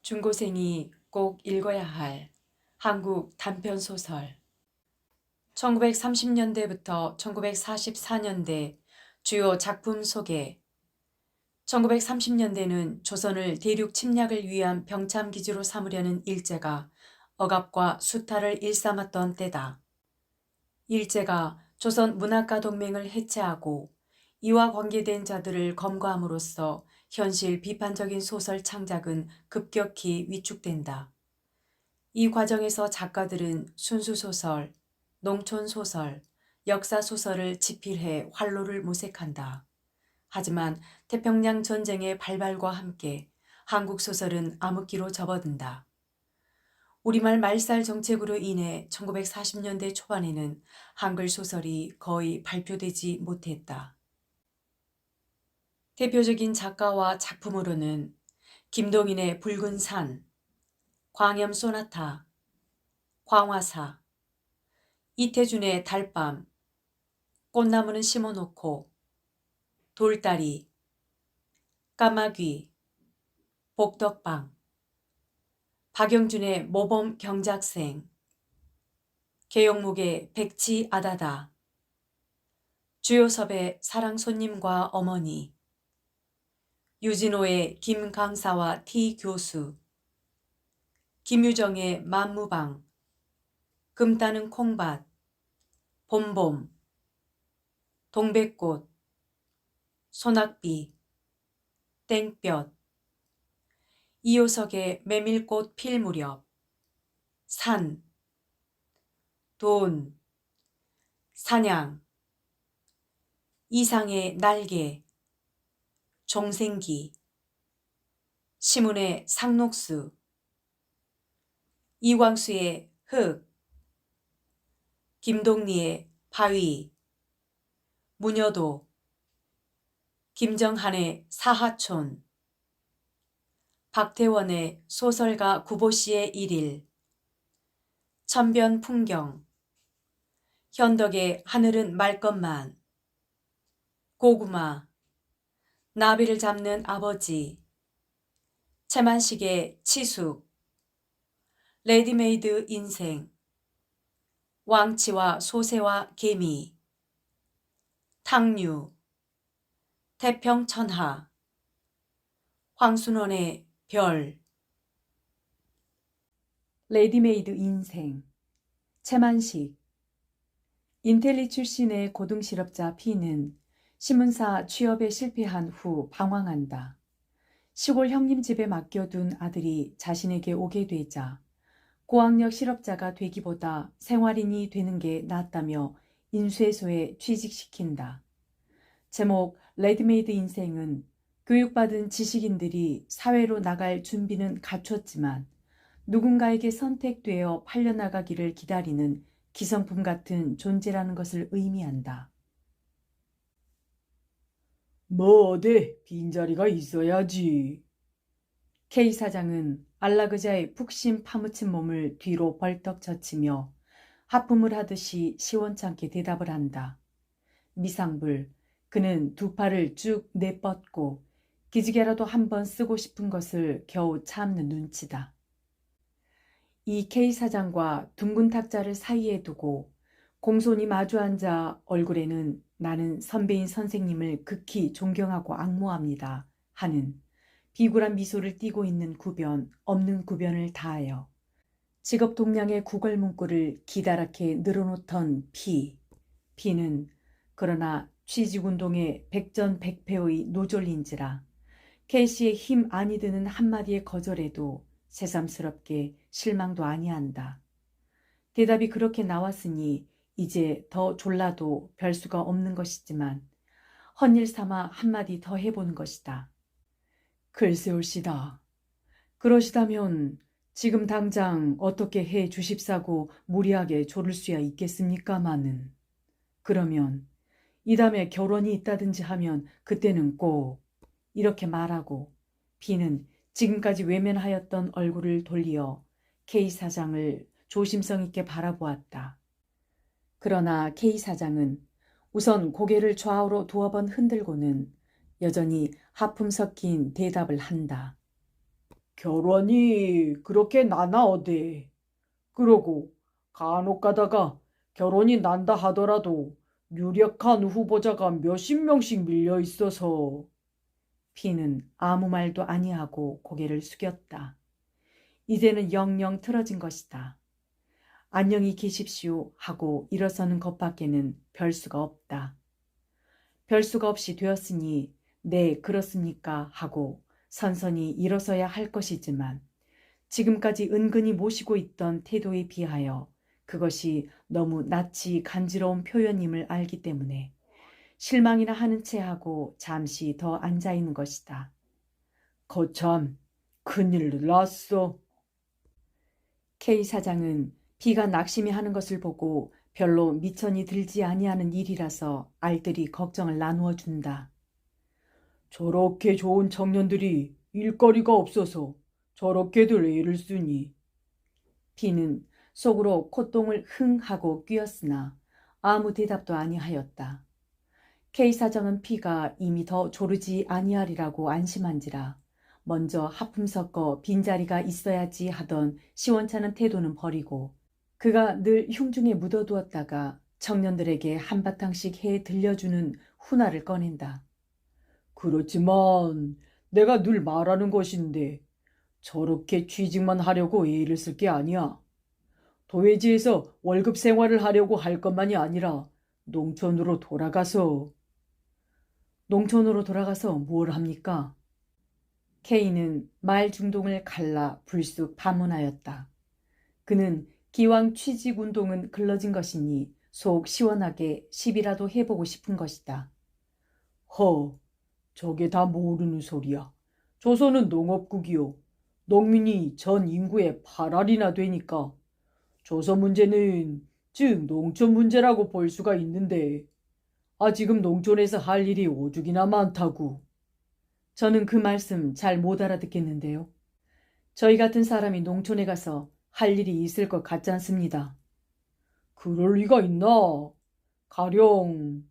중고생이 꼭 읽어야 할 한국 단편소설 1930년대부터 1944년대 주요 작품 소개 1930년대는 조선을 대륙 침략을 위한 병참기지로 삼으려는 일제가 억압과 수탈을 일삼았던 때다. 일제가 조선 문학가 동맹을 해체하고 이와 관계된 자들을 검거함으로써 현실 비판적인 소설 창작은 급격히 위축된다. 이 과정에서 작가들은 순수소설, 농촌소설, 역사소설을 집필해 활로를 모색한다. 하지만 태평양 전쟁의 발발과 함께 한국 소설은 암흑기로 접어든다. 우리말 말살 정책으로 인해 1940년대 초반에는 한글 소설이 거의 발표되지 못했다. 대표적인 작가와 작품으로는 김동인의 붉은 산, 광염 소나타, 광화사, 이태준의 달밤, 꽃나무는 심어놓고, 돌다리, 까마귀, 복덕방, 박영준의 모범 경작생, 계영묵의 백치 아다다, 주요섭의 사랑손님과 어머니, 유진호의 김강사와 T 교수, 김유정의 만무방, 금 따는 콩밭, 봄봄, 동백꽃, 소낙비, 땡볕, 이효석의 메밀꽃 필 무렵, 산, 돈, 사냥, 이상의 날개, 종생기, 시문의 상록수, 이광수의 흙, 김동리의 바위, 문여도, 김정한의 사하촌, 박태원의 소설가 구보씨의 일일, 천변 풍경, 현덕의 하늘은 맑건만, 고구마, 나비를 잡는 아버지, 채만식의 치숙, 레디메이드 인생, 왕치와 소새와 개미, 탕류, 태평천하, 황순원의 별, 레디메이드 인생, 채만식, 인텔리 출신의 고등실업자 P는 신문사 취업에 실패한 후 방황한다. 시골 형님 집에 맡겨둔 아들이 자신에게 오게 되자 고학력 실업자가 되기보다 생활인이 되는 게 낫다며 인쇄소에 취직시킨다. 제목 레디메이드 인생은 교육받은 지식인들이 사회로 나갈 준비는 갖췄지만 누군가에게 선택되어 팔려나가기를 기다리는 기성품 같은 존재라는 것을 의미한다. 뭐 어디 빈자리가 있어야지. K 사장은 안락의자의 푹신 파묻힌 몸을 뒤로 벌떡 젖히며 하품을 하듯이 시원찮게 대답을 한다. 미상불, 그는 두 팔을 쭉 내뻗고 기지개라도 한번 쓰고 싶은 것을 겨우 참는 눈치다. 이 K 사장과 둥근 탁자를 사이에 두고 공손히 마주 앉아 얼굴에는 나는 선배인 선생님을 극히 존경하고 앙모합니다 하는 비굴한 미소를 띠고 있는 구변, 없는 구변을 다하여 직업 동량의 구걸 문구를 기다랗게 늘어놓던 P는 그러나 취직운동의 백전백패의 노졸인지라 K씨의 힘 아니 드는 한마디의 거절에도 새삼스럽게 실망도 아니한다. 대답이 그렇게 나왔으니 이제 더 졸라도 별 수가 없는 것이지만 헛일 삼아 한마디 더 해보는 것이다. 글쎄올시다. 그러시다면 지금 당장 어떻게 해 주십사고 무리하게 조를 수야 있겠습니까마는. 그러면 이 다음에 결혼이 있다든지 하면 그때는 꼭 이렇게 말하고 B는 지금까지 외면하였던 얼굴을 돌리어 K 사장을 조심성 있게 바라보았다. 그러나 K 사장은 우선 고개를 좌우로 두어 번 흔들고는 여전히 하품 섞인 대답을 한다. 결혼이 그렇게 나나 어데. 그러고 간혹 가다가 결혼이 난다 하더라도 유력한 후보자가 몇십 명씩 밀려 있어서. 피는 아무 말도 아니하고 고개를 숙였다. 이제는 영영 틀어진 것이다. 안녕히 계십시오 하고 일어서는 것밖에는 별 수가 없다. 별 수가 없이 되었으니 네 그렇습니까 하고 선선히 일어서야 할 것이지만 지금까지 은근히 모시고 있던 태도에 비하여 그것이 너무 낯이 간지러운 표현임을 알기 때문에 실망이나 하는 체하고 잠시 더 앉아 있는 것이다. 거참 큰일 났어. K 사장은 비가 낙심이 하는 것을 보고 별로 미천이 들지 아니하는 일이라서 알뜰히 걱정을 나누어 준다. 저렇게 좋은 청년들이 일거리가 없어서 저렇게들 애를 쓰니. 비는 속으로 콧똥을 흥 하고 뀌었으나 아무 대답도 아니하였다. K 사장은 피가 이미 더 조르지 아니하리라고 안심한지라 먼저 하품 섞어 빈자리가 있어야지 하던 시원찮은 태도는 버리고 그가 늘 흉중에 묻어두었다가 청년들에게 한바탕씩 해 들려주는 훈화를 꺼낸다. 그렇지만 내가 늘 말하는 것인데 저렇게 취직만 하려고 애를 쓸 게 아니야. 도회지에서 월급 생활을 하려고 할 것만이 아니라 농촌으로 돌아가서. 농촌으로 돌아가서 뭘 합니까? K는 말 중동을 갈라 불쑥 반문하였다. 그는 기왕 취직운동은 글러진 것이니 속 시원하게 시비라도 해보고 싶은 것이다. 저게 다 모르는 소리야. 조선은 농업국이요. 농민이 전 인구의 8할이나 되니까. 조선 문제는 즉 농촌 문제라고 볼 수가 있는데 지금 농촌에서 할 일이 오죽이나 많다고. 저는 그 말씀 잘 못 알아듣겠는데요. 저희 같은 사람이 농촌에 가서 할 일이 있을 것 같지 않습니다. 그럴 리가 있나? 가령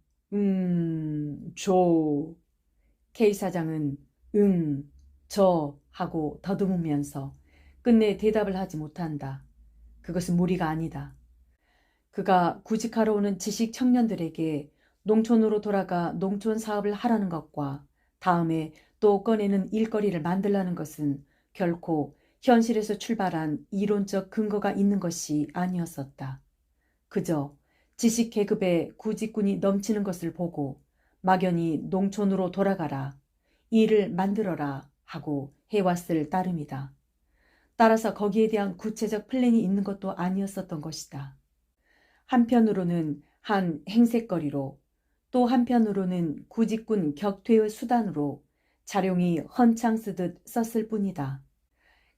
K 사장은 저 하고 더듬으면서 끝내 대답을 하지 못한다. 그것은 무리가 아니다. 그가 구직하러 오는 지식 청년들에게 농촌으로 돌아가 농촌 사업을 하라는 것과 다음에 또 꺼내는 일거리를 만들라는 것은 결코 현실에서 출발한 이론적 근거가 있는 것이 아니었었다. 그저 지식 계급의 구직군이 넘치는 것을 보고 막연히 농촌으로 돌아가라, 일을 만들어라 하고 해왔을 따름이다. 따라서 거기에 대한 구체적 플랜이 있는 것도 아니었었던 것이다. 한편으로는 한 행색거리로 또 한편으로는 구직군 격퇴의 수단으로 자룡이 헌창 쓰듯 썼을 뿐이다.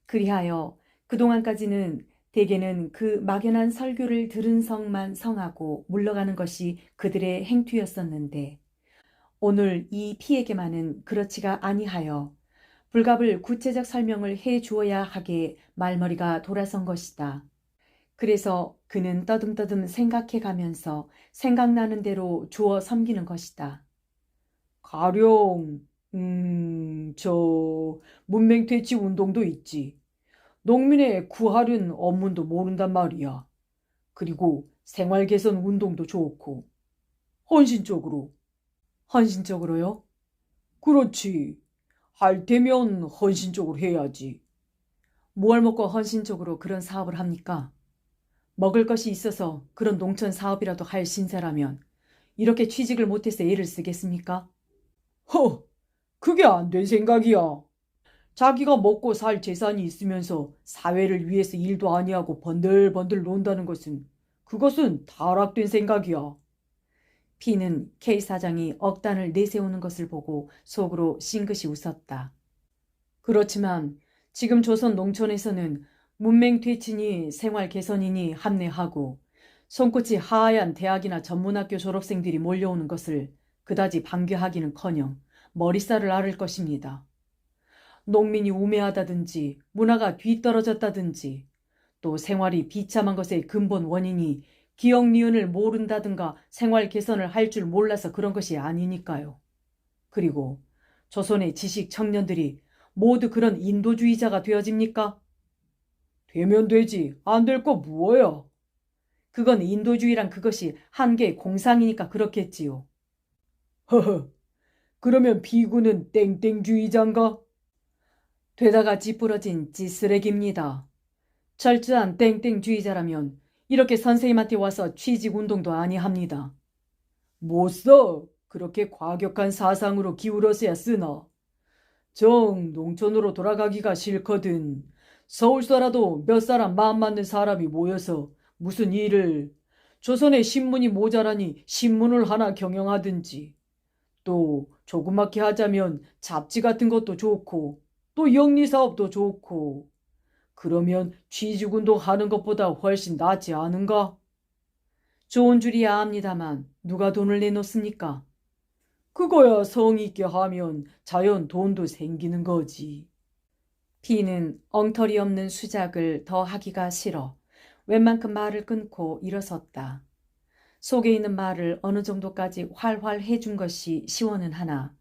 그리하여 그동안까지는 대개는 그 막연한 설교를 들은 성만 성하고 물러가는 것이 그들의 행투였었는데 오늘 이 피에게만은 그렇지가 아니하여 불갑을 구체적 설명을 해 주어야 하게 말머리가 돌아선 것이다. 그래서 그는 떠듬떠듬 생각해 가면서 생각나는 대로 주어 섬기는 것이다. 가령 문맹퇴치 운동도 있지. 농민의 구하련 업문도 모른단 말이야. 그리고 생활개선 운동도 좋고. 헌신적으로. 헌신적으로요? 그렇지. 할 테면 헌신적으로 해야지. 뭘 먹고 헌신적으로 그런 사업을 합니까? 먹을 것이 있어서 그런 농촌 사업이라도 할 신세라면 이렇게 취직을 못해서 애를 쓰겠습니까? 그게 안 된 생각이야. 자기가 먹고 살 재산이 있으면서 사회를 위해서 일도 아니하고 번들번들 논다는 그것은 타락된 생각이야. 피는 K 사장이 억단을 내세우는 것을 보고 속으로 싱긋이 웃었다. 그렇지만 지금 조선 농촌에서는 문맹퇴친이 생활 개선이니 합리하고 손끝이 하얀 대학이나 전문학교 졸업생들이 몰려오는 것을 그다지 반겨하기는커녕 머리살을 앓을 것입니다. 농민이 우매하다든지 문화가 뒤떨어졌다든지 또 생활이 비참한 것의 근본 원인이 기억 니은을 모른다든가 생활 개선을 할 줄 몰라서 그런 것이 아니니까요. 그리고 조선의 지식 청년들이 모두 그런 인도주의자가 되어집니까? 되면 되지. 안 될 거 무엇이야? 그건 인도주의란 그것이 한계의 공상이니까 그렇겠지요. 허허, 그러면 비구는 땡땡주의자인가? 되다가 찌푸러진 찌쓰레기입니다. 철저한 땡땡주의자라면 이렇게 선생님한테 와서 취직운동도 아니합니다. 못 써. 그렇게 과격한 사상으로 기울어서야 쓰나. 정 농촌으로 돌아가기가 싫거든. 서울서라도 몇 사람 마음 맞는 사람이 모여서 무슨 일을, 조선에 신문이 모자라니 신문을 하나 경영하든지, 또 조그맣게 하자면 잡지 같은 것도 좋고, 또 영리사업도 좋고, 그러면 취직운동 하는 것보다 훨씬 낫지 않은가? 좋은 줄이야 압니다만 누가 돈을 내놓습니까? 그거야 성의 있게 하면 자연 돈도 생기는 거지. 비는 엉터리 없는 수작을 더 하기가 싫어 웬만큼 말을 끊고 일어섰다. 속에 있는 말을 어느 정도까지 활활 해준 것이 시원은 하나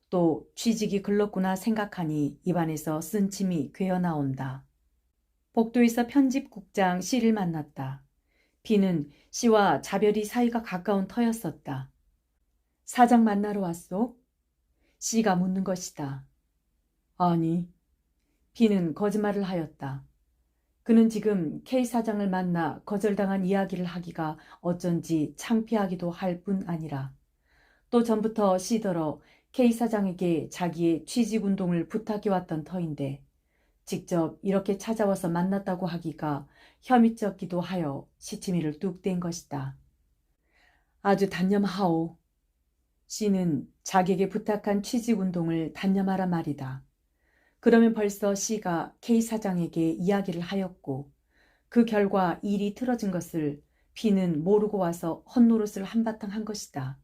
또 취직이 글렀구나 생각하니 입안에서 쓴침이 괴어나온다. 복도에서 편집국장 씨를 만났다. 비는 씨와 자별이 사이가 가까운 터였었다. 사장 만나러 왔소? 씨가 묻는 것이다. 아니, 비는 거짓말을 하였다. 그는 지금 K 사장을 만나 거절당한 이야기를 하기가 어쩐지 창피하기도 할 뿐 아니라 또 전부터 씨더러 K 사장에게 자기의 취직운동을 부탁해왔던 터인데 직접 이렇게 찾아와서 만났다고 하기가 혐의적기도 하여 시치미를 뚝 뗀 것이다. 아주 단념하오. 씨는 자기에게 부탁한 취직운동을 단념하라 말이다. 그러면 벌써 씨가 K 사장에게 이야기를 하였고 그 결과 일이 틀어진 것을 비는 모르고 와서 헛노릇을 한바탕 한 것이다.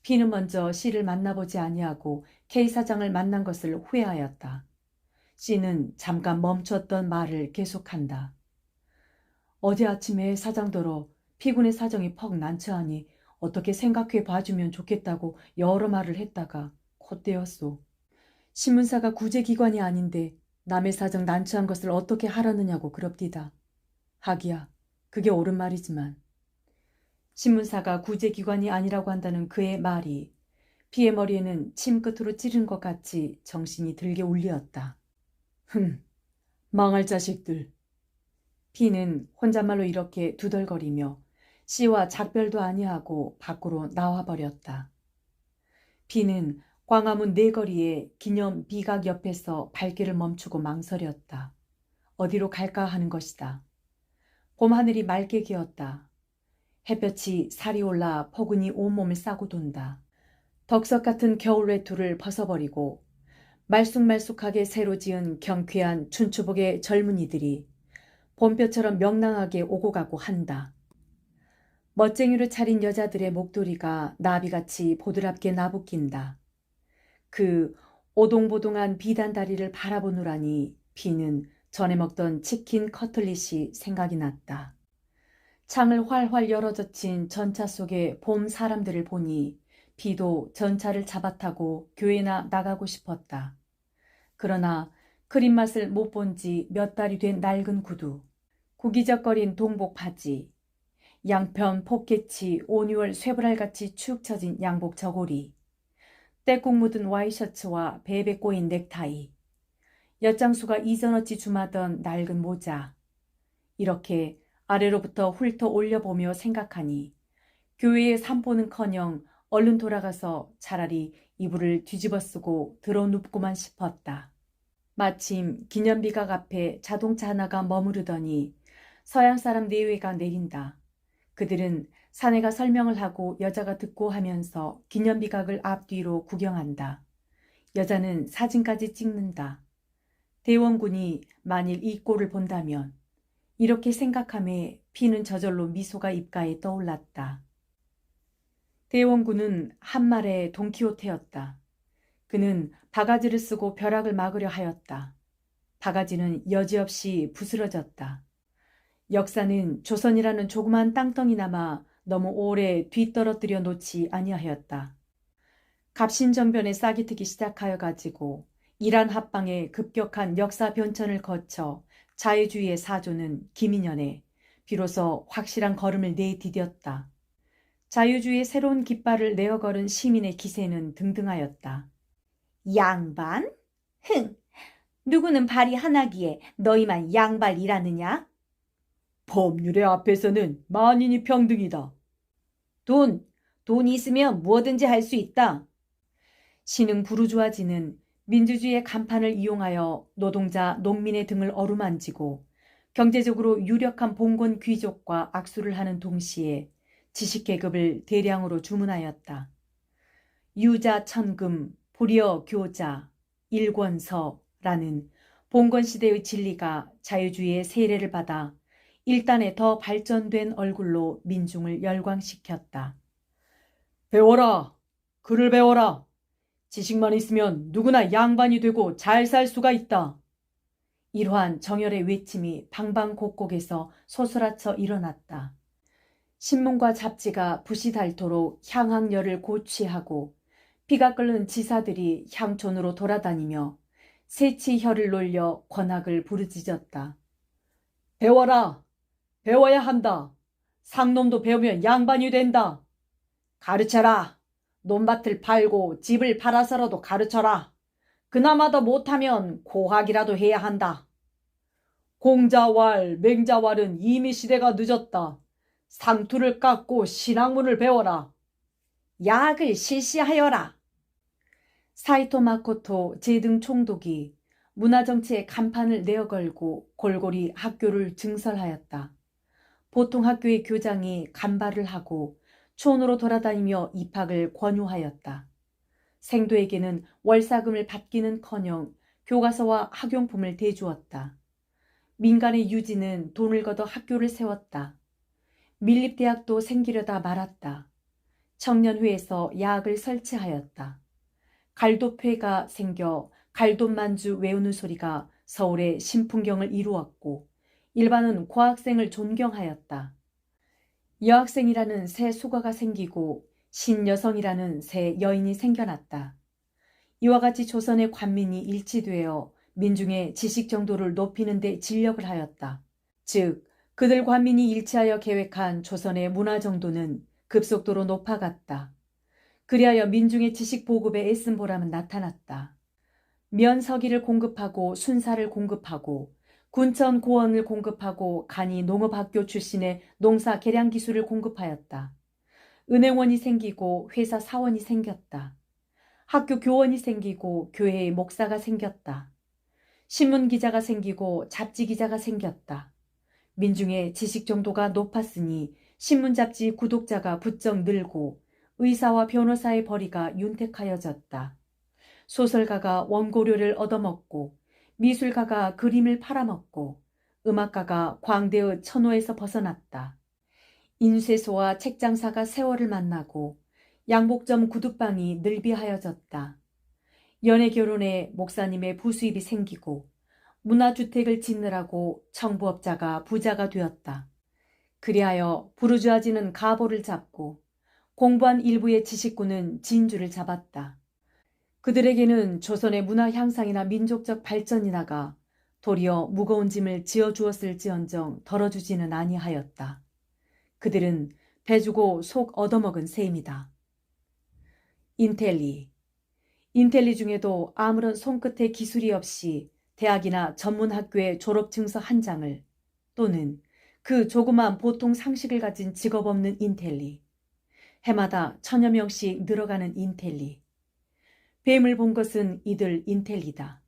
비는 먼저 씨를 만나보지 아니하고 K 사장을 만난 것을 후회하였다. 씨는 잠깐 멈췄던 말을 계속한다. 어제 아침에 사장더러 피군의 사정이 퍽 난처하니 어떻게 생각해 봐주면 좋겠다고 여러 말을 했다가 콧대었소. 신문사가 구제기관이 아닌데 남의 사정 난처한 것을 어떻게 하라느냐고 그럽디다. 하기야 그게 옳은 말이지만 신문사가 구제기관이 아니라고 한다는 그의 말이 비의 머리에는 침끝으로 찌른 것 같이 정신이 들게 울리었다. 망할 자식들. 비는 혼잣말로 이렇게 두덜거리며 씨와 작별도 아니하고 밖으로 나와버렸다. 비는 광화문 네거리의 기념 비각 옆에서 발길을 멈추고 망설였다. 어디로 갈까 하는 것이다. 봄하늘이 맑게 개었다. 햇볕이 살이 올라 포근히 온몸을 싸고 돈다. 덕석 같은 겨울 외투를 벗어버리고 말쑥말쑥하게 새로 지은 경쾌한 춘추복의 젊은이들이 봄볕처럼 명랑하게 오고 가고 한다. 멋쟁이로 차린 여자들의 목도리가 나비같이 보드랍게 나부낀다. 그 오동보동한 비단 다리를 바라보느라니 비는 전에 먹던 치킨 커틀릿이 생각이 났다. 창을 활활 열어젖힌 전차 속의 봄 사람들을 보니 비도 전차를 잡아타고 교회나 나가고 싶었다. 그러나 크림 맛을 못 본 지 몇 달이 된 낡은 구두, 구기적거린 동복 바지, 양편 포켓이 온유월 쇠불알같이 축 처진 양복 저고리, 때국 묻은 와이셔츠와 베베 꼬인 넥타이, 엿장수가 이전어치 주마던 낡은 모자. 이렇게 아래로부터 훑어 올려보며 생각하니 교회에 산보는커녕 얼른 돌아가서 차라리 이불을 뒤집어 쓰고 들어 눕고만 싶었다. 마침 기념비각 앞에 자동차 하나가 머무르더니 서양 사람 4외가 내린다. 그들은 사내가 설명을 하고 여자가 듣고 하면서 기념비각을 앞뒤로 구경한다. 여자는 사진까지 찍는다. 대원군이 만일 이 꼴을 본다면 이렇게 생각함에 피는 저절로 미소가 입가에 떠올랐다. 대원군은 한말의 돈키호테였다. 그는 바가지를 쓰고 벼락을 막으려 하였다. 바가지는 여지없이 부스러졌다. 역사는 조선이라는 조그만 땅덩이나마 너무 오래 뒤떨어뜨려 놓지 아니하였다. 갑신정변에 싹이 트기 시작하여 가지고 이란 합방의 급격한 역사 변천을 거쳐 자유주의의 사조는 김인연에 비로소 확실한 걸음을 내디뎠다. 자유주의의 새로운 깃발을 내어 걸은 시민의 기세는 등등하였다. 양반? 흥! 누구는 발이 하나기에 너희만 양발이라느냐? 법률의 앞에서는 만인이 평등이다. 돈이 있으면 무엇든지 할 수 있다. 신흥 부르주아지는 민주주의의 간판을 이용하여 노동자, 농민의 등을 어루만지고 경제적으로 유력한 봉건 귀족과 악수를 하는 동시에 지식계급을 대량으로 주문하였다. 유자 천금, 불여 교자, 일권서라는 봉건시대의 진리가 자유주의의 세례를 받아 일단의 더 발전된 얼굴로 민중을 열광시켰다. 배워라. 글을 배워라. 지식만 있으면 누구나 양반이 되고 잘 살 수가 있다. 이러한 정열의 외침이 방방곡곡에서 솟아쳐 일어났다. 신문과 잡지가 불이 닳도록 향학열을 고취하고 피가 끓는 지사들이 향촌으로 돌아다니며 새치혀를 놀려 권악을 부르짖었다. 배워라. 배워야 한다. 상놈도 배우면 양반이 된다. 가르쳐라. 논밭을 팔고 집을 팔아서라도 가르쳐라. 그나마도 못하면 고학이라도 해야 한다. 공자왈, 맹자왈은 이미 시대가 늦었다. 상투를 깎고 신학문을 배워라. 약을 실시하여라. 사이토 마코토 제등 총독이 문화정치의 간판을 내어걸고 골고리 학교를 증설하였다. 보통 학교의 교장이 간발을 하고 촌으로 돌아다니며 입학을 권유하였다. 생도에게는 월사금을 받기는커녕 교과서와 학용품을 대주었다. 민간의 유지는 돈을 걷어 학교를 세웠다. 밀립대학도 생기려다 말았다. 청년회에서 야학을 설치하였다. 갈도회가 생겨 갈도만주 외우는 소리가 서울의 신풍경을 이루었고 일반은 고학생을 존경하였다. 여학생이라는 새 수가가 생기고 신여성이라는 새 여인이 생겨났다. 이와 같이 조선의 관민이 일치되어 민중의 지식 정도를 높이는 데 진력을 하였다. 즉 그들 관민이 일치하여 계획한 조선의 문화 정도는 급속도로 높아갔다. 그리하여 민중의 지식 보급에 애쓴 보람은 나타났다. 면서기를 공급하고 순사를 공급하고 군천 고원을 공급하고 간이 농업학교 출신의 농사 개량 기술을 공급하였다. 은행원이 생기고 회사 사원이 생겼다. 학교 교원이 생기고 교회의 목사가 생겼다. 신문 기자가 생기고 잡지 기자가 생겼다. 민중의 지식 정도가 높았으니 신문 잡지 구독자가 부쩍 늘고 의사와 변호사의 벌이가 윤택하여졌다. 소설가가 원고료를 얻어먹고 미술가가 그림을 팔아먹고 음악가가 광대의 천호에서 벗어났다. 인쇄소와 책장사가 세월을 만나고 양복점 구두방이 늘비하여졌다. 연애 결혼에 목사님의 부수입이 생기고 문화주택을 짓느라고 청부업자가 부자가 되었다. 그리하여 부르주아지는 가보를 잡고 공부한 일부의 지식군은 진주를 잡았다. 그들에게는 조선의 문화 향상이나 민족적 발전이나가 도리어 무거운 짐을 지어주었을지언정 덜어주지는 아니하였다. 그들은 배주고 속 얻어먹은 셈이다. 인텔리 중에도 아무런 손끝의 기술이 없이 대학이나 전문학교의 졸업증서 한 장을 또는 그 조그만 보통 상식을 가진 직업 없는 인텔리, 해마다 1000여 명씩 늘어가는 인텔리, 뱀을 본 것은 이들 인텔리다.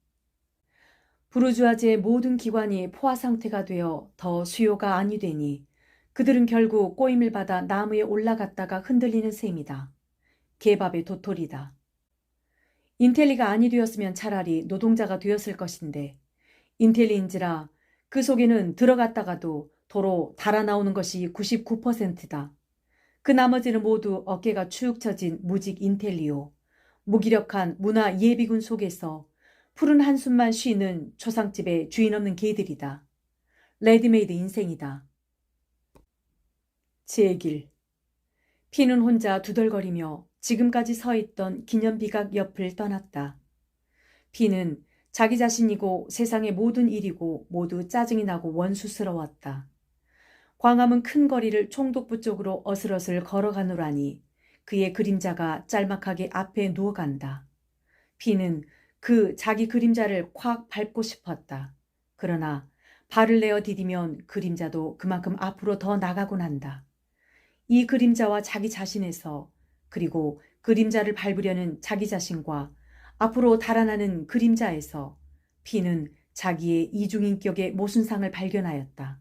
부르주아지의 모든 기관이 포화 상태가 되어 더 수요가 아니 되니 그들은 결국 꼬임을 받아 나무에 올라갔다가 흔들리는 셈이다. 개밥의 도토리다. 인텔리가 아니 되었으면 차라리 노동자가 되었을 것인데 인텔리인지라 그 속에는 들어갔다가도 도로 달아나오는 것이 99%다. 그 나머지는 모두 어깨가 축 처진 무직 인텔리오, 무기력한 문화 예비군 속에서 푸른 한숨만 쉬는 초상집의 주인 없는 개들이다. 레디메이드 인생이다. 제1. 피는 혼자 두덜거리며 지금까지 서 있던 기념비각 옆을 떠났다. 피는 자기 자신이고 세상의 모든 일이고 모두 짜증이 나고 원수스러웠다. 광암은 큰 거리를 총독부 쪽으로 어슬어슬 걸어가노라니 그의 그림자가 짤막하게 앞에 누워간다. 피는 그 자기 그림자를 콱 밟고 싶었다. 그러나 발을 내어 디디면 그림자도 그만큼 앞으로 더 나가곤 한다. 이 그림자와 자기 자신에서 그리고 그림자를 밟으려는 자기 자신과 앞으로 달아나는 그림자에서 피는 자기의 이중인격의 모순상을 발견하였다.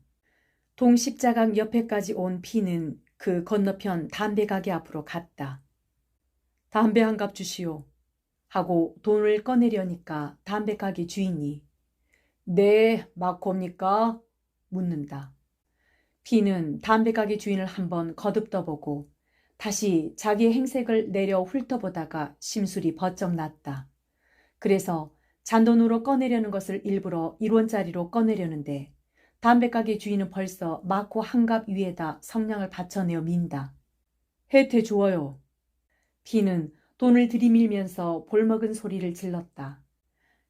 동십자강 옆에까지 온 피는 그 건너편 담배 가게 앞으로 갔다. 담배 한 갑 주시오. 하고 돈을 꺼내려니까 담배 가게 주인이 네, 마코입니까? 묻는다. 피는 담배 가게 주인을 한번 거듭떠보고 다시 자기의 행색을 내려 훑어보다가 심술이 번쩍 났다. 그래서 잔돈으로 꺼내려는 것을 일부러 1원짜리로 꺼내려는데 담배 가게 주인은 벌써 마코 한갑 위에다 성냥을 받쳐내어 민다. 혜태 좋아요. 피는 돈을 들이밀면서 볼먹은 소리를 질렀다.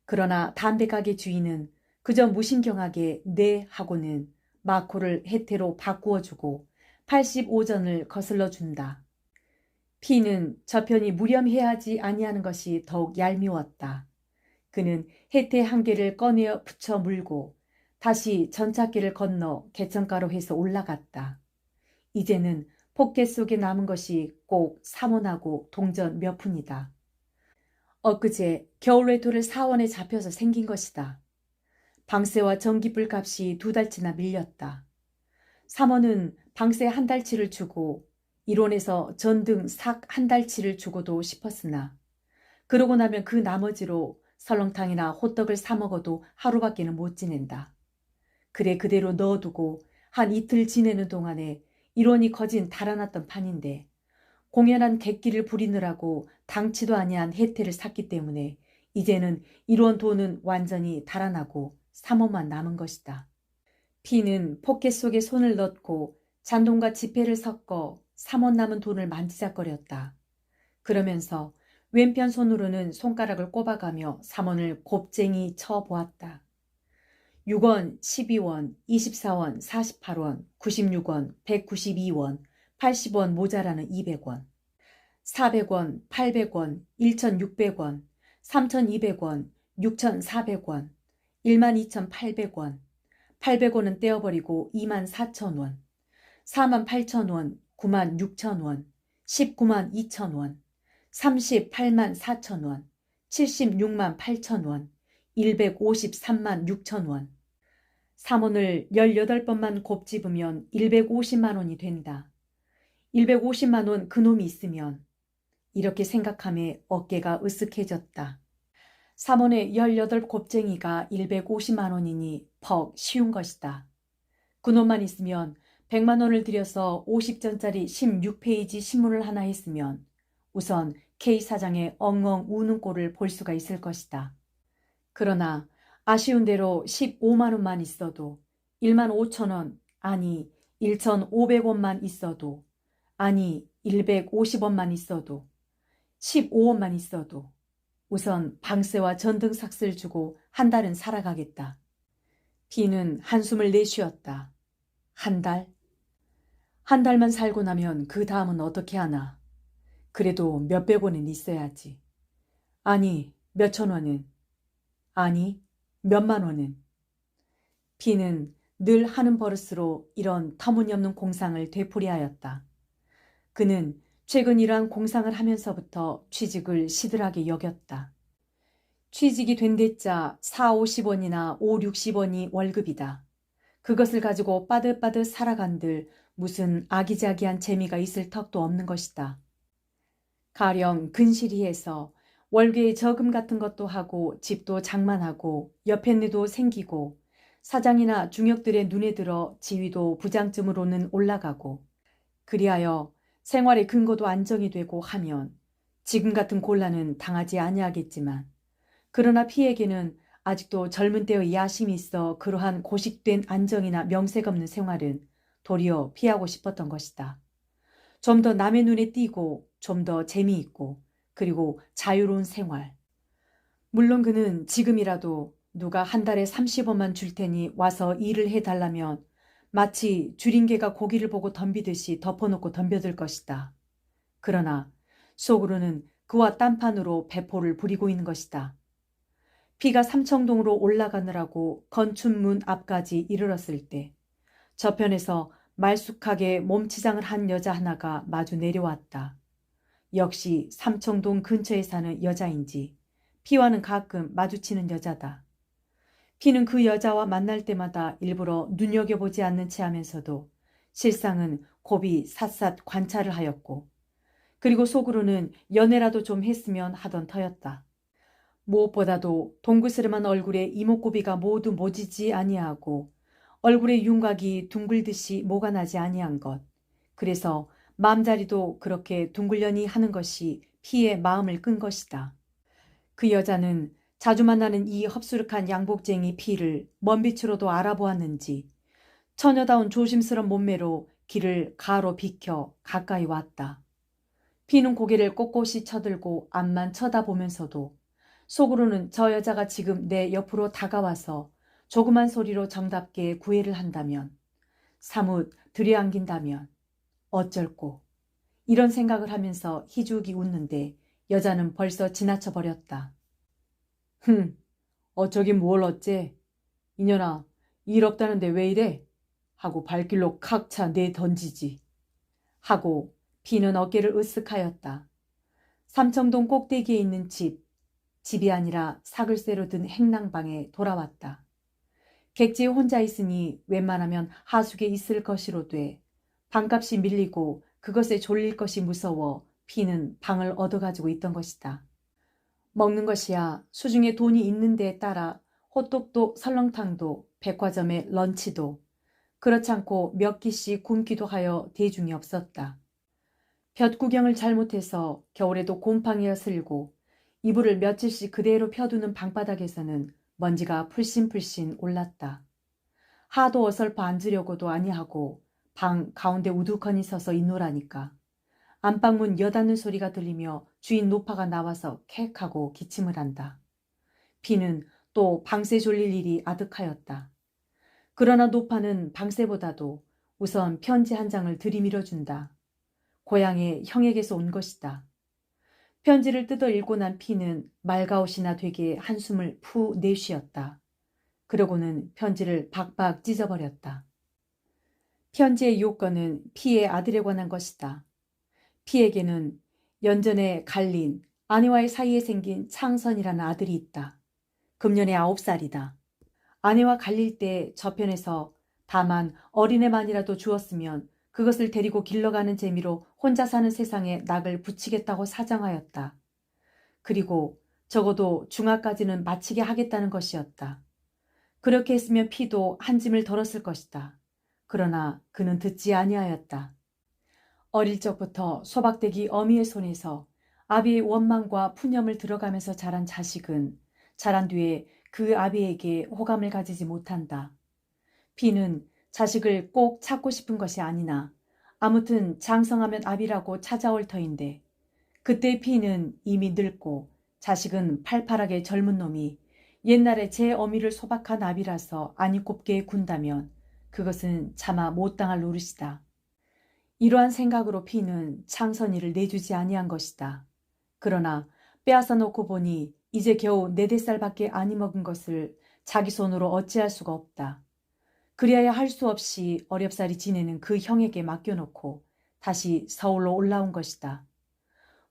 그러나 담배 가게 주인은 그저 무신경하게 네 하고는 마코를 혜태로 바꾸어주고 85전을 거슬러 준다. 피는 저편이 무렴해하지 아니하는 것이 더욱 얄미웠다. 그는 혜태 한 개를 꺼내어 붙여 물고 다시 전찻길을 건너 개천가로 해서 올라갔다. 이제는 포켓 속에 남은 것이 꼭 사원하고 동전 몇 푼이다. 엊그제 겨울외투를 사원에 잡혀서 생긴 것이다. 방세와 전기불 값이 2달치나 밀렸다. 사원은 방세 한 달치를 주고 일원에서 전등 삭 한 달치를 주고도 싶었으나 그러고 나면 그 나머지로 설렁탕이나 호떡을 사 먹어도 하루밖에는 못 지낸다. 그래 그대로 넣어두고 한 이틀 지내는 동안에 일원이 거진 달아났던 판인데 공연한 객기를 부리느라고 당치도 아니한 혜태를 샀기 때문에 이제는 일원 돈은 완전히 달아나고 3원만 남은 것이다. 피는 포켓 속에 손을 넣고 잔돈과 지폐를 섞어 3원 남은 돈을 만지작거렸다. 그러면서 왼편 손으로는 손가락을 꼽아가며 3원을 곱쟁이 쳐보았다. 6원, 12원, 24원, 48원, 96원, 192원, 80원 모자라는 200원, 400원, 800원, 1600원, 3200원, 6400원, 12800원, 800원은 떼어버리고 24000원, 48000원, 96,000원, 192,000원, 384,000원, 768,000원, 1,536,000원. 3원을 18번만 곱집으면 150만 원이 된다. 150만 원 그놈이 있으면 이렇게 생각하며 어깨가 으쓱해졌다. 3원에 18곱쟁이가 150만 원이니 퍽 쉬운 것이다. 그놈만 있으면 100만 원을 들여서 50전짜리 16페이지 신문을 하나 했으면 우선 K 사장의 엉엉 우는 꼴을 볼 수가 있을 것이다. 그러나 아쉬운 대로 15만 원만 있어도 1만 5천 원, 아니 1,500원만 있어도, 아니 150원만 있어도, 15원만 있어도 우선 방세와 전등삭스를 주고 한 달은 살아가겠다. 피는 한숨을 내쉬었다. 한 달? 한 달만 살고 나면 그 다음은 어떻게 하나. 그래도 몇백 원은 있어야지. 아니 몇천 원은. 아니 몇만 원은. 피는 늘 하는 버릇으로 이런 터무니없는 공상을 되풀이하였다. 그는 최근 이러한 공상을 하면서부터 취직을 시들하게 여겼다. 취직이 된 데짜 4, 50원이나 5, 60원이 월급이다. 그것을 가지고 빠듯빠듯 살아간들 무슨 아기자기한 재미가 있을 턱도 없는 것이다. 가령 근실이 해서 월계의 저금 같은 것도 하고 집도 장만하고 옆에네도 생기고 사장이나 중역들의 눈에 들어 지위도 부장쯤으로는 올라가고 그리하여 생활의 근거도 안정이 되고 하면 지금 같은 곤란은 당하지 아니하겠지만 그러나 피에게는 아직도 젊은 때의 야심이 있어 그러한 고식된 안정이나 명색 없는 생활은 도리어 피하고 싶었던 것이다. 좀 더 남의 눈에 띄고 좀 더 재미있고 그리고 자유로운 생활. 물론 그는 지금이라도 누가 한 달에 30원만 줄 테니 와서 일을 해달라면 마치 줄인 개가 고기를 보고 덤비듯이 덮어놓고 덤벼들 것이다. 그러나 속으로는 그와 딴판으로 배포를 부리고 있는 것이다. 피가 삼청동으로 올라가느라고 건춘문 앞까지 이르렀을 때 저편에서 말쑥하게 몸치장을 한 여자 하나가 마주 내려왔다. 역시 삼청동 근처에 사는 여자인지 피와는 가끔 마주치는 여자다. 피는 그 여자와 만날 때마다 일부러 눈여겨보지 않는 체 하면서도 실상은 곱이 샅샅 관찰을 하였고 그리고 속으로는 연애라도 좀 했으면 하던 터였다. 무엇보다도 동그스름한 얼굴에 이목구비가 모두 모지지 아니하고 얼굴에 윤곽이 둥글듯이 모가 나지 아니한 것. 그래서 마음자리도 그렇게 둥글려니 하는 것이 피의 마음을 끈 것이다. 그 여자는 자주 만나는 이 흡수룩한 양복쟁이 피를 먼 빛으로도 알아보았는지 처녀다운 조심스런 몸매로 길을 가로 비켜 가까이 왔다. 피는 고개를 꼿꼿이 쳐들고 앞만 쳐다보면서도 속으로는 저 여자가 지금 내 옆으로 다가와서 조그만 소리로 정답게 구애를 한다면, 사뭇 들여안긴다면 어쩔꼬. 이런 생각을 하면서 희죽이 웃는데 여자는 벌써 지나쳐 버렸다. 어쩌긴 뭘 어째. 이년아, 일 없다는데 왜 이래? 하고 발길로 칵 차 내 던지지. 하고 피는 어깨를 으쓱하였다. 삼청동 꼭대기에 있는 집이 아니라 사글세로 든 행랑방에 돌아왔다. 객지에 혼자 있으니 웬만하면 하숙에 있을 것이로돼 방값이 밀리고 그것에 졸릴 것이 무서워 피는 방을 얻어가지고 있던 것이다. 먹는 것이야 수중에 돈이 있는 데에 따라 호떡도 설렁탕도 백화점의 런치도 그렇지 않고 몇 끼씩 굶기도 하여 대중이 없었다. 볕 구경을 잘못해서 겨울에도 곰팡이가 슬고 이불을 며칠씩 그대로 펴두는 방바닥에서는 먼지가 풀씬풀씬 올랐다. 하도 어설퍼 앉으려고도 아니하고 방 가운데 우두커니 서서 있노라니까. 안방문 여닫는 소리가 들리며 주인 노파가 나와서 캑하고 기침을 한다. 피는 또 방세 졸릴 일이 아득하였다. 그러나 노파는 방세보다도 우선 편지 한 장을 들이밀어준다. 고향의 형에게서 온 것이다. 편지를 뜯어 읽고 난 피는 말가옷이나 되게 한숨을 푸 내쉬었다. 그러고는 편지를 박박 찢어버렸다. 편지의 요건은 피의 아들에 관한 것이다. 피에게는 연전에 갈린 아내와의 사이에 생긴 창선이라는 아들이 있다. 금년에 9살이다. 아내와 갈릴 때 저편에서 다만 어린애만이라도 주었으면 그것을 데리고 길러가는 재미로 혼자 사는 세상에 낙을 붙이겠다고 사정하였다. 그리고 적어도 중학까지는 마치게 하겠다는 것이었다. 그렇게 했으면 피도 한 짐을 덜었을 것이다. 그러나 그는 듣지 아니하였다. 어릴 적부터 소박대기 어미의 손에서 아비의 원망과 푸념을 들어가면서 자란 자식은 자란 뒤에 그 아비에게 호감을 가지지 못한다. 피는 자식을 꼭 찾고 싶은 것이 아니나 아무튼 장성하면 아비라고 찾아올 터인데 그때 피는 이미 늙고 자식은 팔팔하게 젊은 놈이 옛날에 제 어미를 소박한 아비라서 안이 곱게 군다면 그것은 차마 못 당할 노릇이다. 이러한 생각으로 피는 창선이를 내주지 아니한 것이다. 그러나 빼앗아 놓고 보니 이제 겨우 4-5살밖에 아니 먹은 것을 자기 손으로 어찌할 수가 없다. 그리하여 할 수 없이 어렵사리 지내는 그 형에게 맡겨놓고 다시 서울로 올라온 것이다.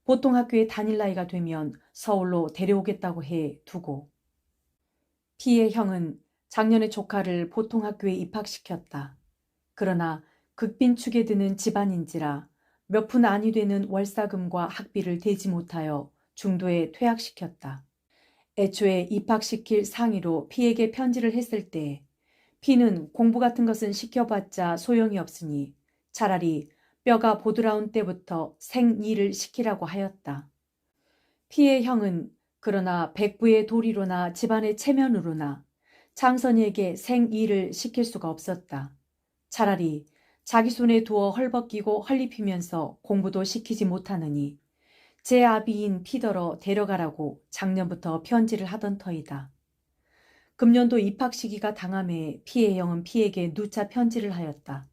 보통 학교에 다닐 나이가 되면 서울로 데려오겠다고 해 두고. 피의 형은 작년에 조카를 보통 학교에 입학시켰다. 그러나 극빈축에 드는 집안인지라 몇 푼 안이 되는 월사금과 학비를 대지 못하여 중도에 퇴학시켰다. 애초에 입학시킬 상의로 피에게 편지를 했을 때 피는 공부 같은 것은 시켜봤자 소용이 없으니 차라리 뼈가 보드라운 때부터 생일을 시키라고 하였다. 피의 형은 그러나 백부의 도리로나 집안의 체면으로나 장선이에게 생일을 시킬 수가 없었다. 차라리 자기 손에 두어 헐벗기고 헐리피면서 공부도 시키지 못하느니 제 아비인 피더러 데려가라고 작년부터 편지를 하던 터이다. 금년도 입학 시기가 당함에 피의 형은 피에게 누차 편지를 하였다.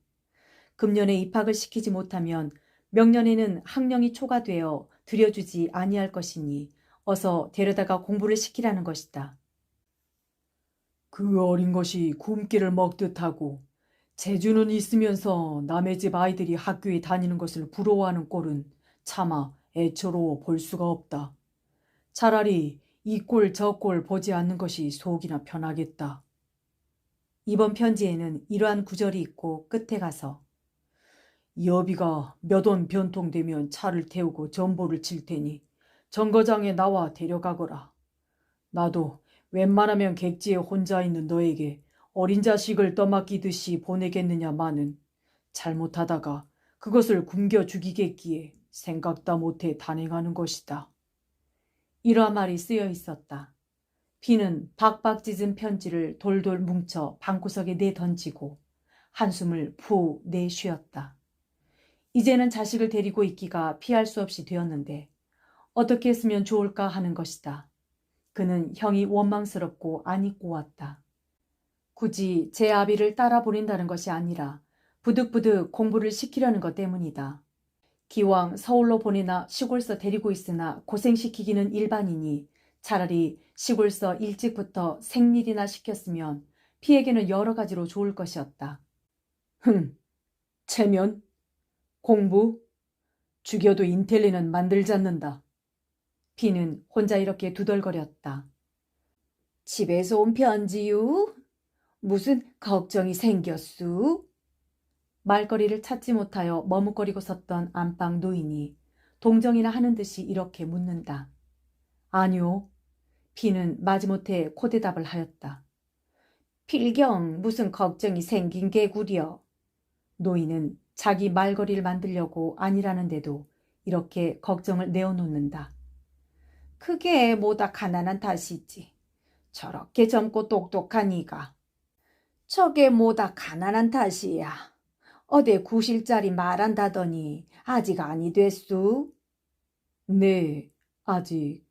금년에 입학을 시키지 못하면 명년에는 학령이 초과되어 들여주지 아니할 것이니 어서 데려다가 공부를 시키라는 것이다. 그 어린 것이 굶기를 먹듯 하고 재주는 있으면서 남의 집 아이들이 학교에 다니는 것을 부러워하는 꼴은 차마 애처로워 볼 수가 없다. 차라리 이 꼴 저 꼴 보지 않는 것이 속이나 편하겠다. 이번 편지에는 이러한 구절이 있고 끝에 가서 여비가 몇 원 변통되면 차를 태우고 전보를 칠 테니 정거장에 나와 데려가거라. 나도 웬만하면 객지에 혼자 있는 너에게 어린 자식을 떠맡기듯이 보내겠느냐마는 잘못하다가 그것을 굶겨 죽이겠기에 생각다 못해 단행하는 것이다. 이러한 말이 쓰여 있었다. 피는 박박 찢은 편지를 돌돌 뭉쳐 방구석에 내던지고 한숨을 푹 내쉬었다. 이제는 자식을 데리고 있기가 피할 수 없이 되었는데 어떻게 했으면 좋을까 하는 것이다. 그는 형이 원망스럽고 안이 꼬았다. 굳이 제 아비를 따라 보낸다는 것이 아니라 부득부득 공부를 시키려는 것 때문이다. 기왕 서울로 보내나 시골서 데리고 있으나 고생시키기는 일반이니 차라리 시골서 일찍부터 생일이나 시켰으면 피에게는 여러 가지로 좋을 것이었다. 체면? 공부? 죽여도 인텔리는 만들지 않는다. 피는 혼자 이렇게 두덜거렸다. 집에서 온 편지유? 무슨 걱정이 생겼수? 말거리를 찾지 못하여 머뭇거리고 섰던 안방 노인이 동정이나 하는 듯이 이렇게 묻는다. 아니요. 피는 마지못해 코대답을 하였다. 필경 무슨 걱정이 생긴 게구려. 노인은 자기 말거리를 만들려고 아니라는데도 이렇게 걱정을 내어놓는다. 그게 뭐다 가난한 탓이지. 저렇게 젊고 똑똑한 이가. 저게 뭐다 가난한 탓이야. 어디 구실짜리 말한다더니 아직 아니 됐수? 네, 아직.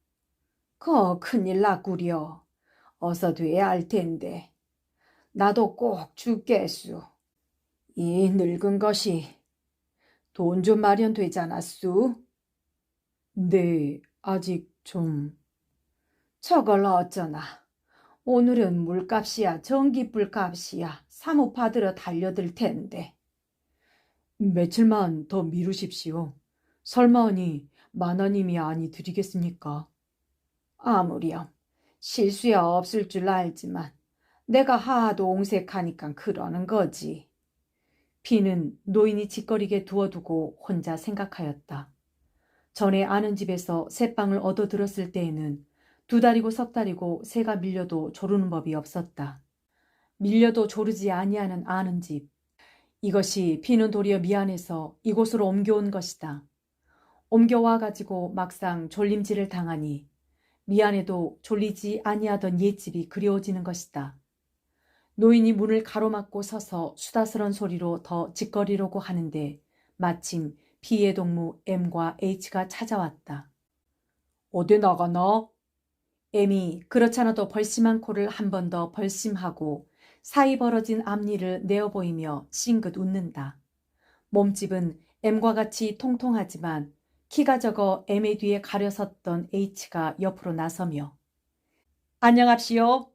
큰일 났구려. 어서 돼야 할 텐데. 나도 꼭 죽겠수. 이 늙은 것이 돈 좀 마련되지 않았수? 네, 아직 좀. 저걸 어쩌나. 오늘은 물값이야 전기불 값이야 사모 받으러 달려들 텐데. 며칠만 더 미루십시오. 설마하니 만화님이 아니 드리겠습니까? 아무렴 실수야 없을 줄 알지만 내가 하도 옹색하니까 그러는 거지. 피는 노인이 짓거리게 두어두고 혼자 생각하였다. 전에 아는 집에서 새빵을 얻어 들었을 때에는 두 달이고 석 달이고 새가 밀려도 조르는 법이 없었다. 밀려도 조르지 아니하는 아는 집. 이것이 피는 도리어 미안해서 이곳으로 옮겨온 것이다. 옮겨와 가지고 막상 졸림질을 당하니 미안해도 졸리지 아니하던 옛집이 그리워지는 것이다. 노인이 문을 가로막고 서서 수다스런 소리로 더 짓거리려고 하는데 마침 피의 동무 M과 H가 찾아왔다. 어디 나가나? M이 그렇잖아도 벌심한 코를 한 번 더 벌심하고 사이 벌어진 앞니를 내어 보이며 싱긋 웃는다. 몸집은 M과 같이 통통하지만 키가 적어 M의 뒤에 가려 섰던 H가 옆으로 나서며 안녕합시오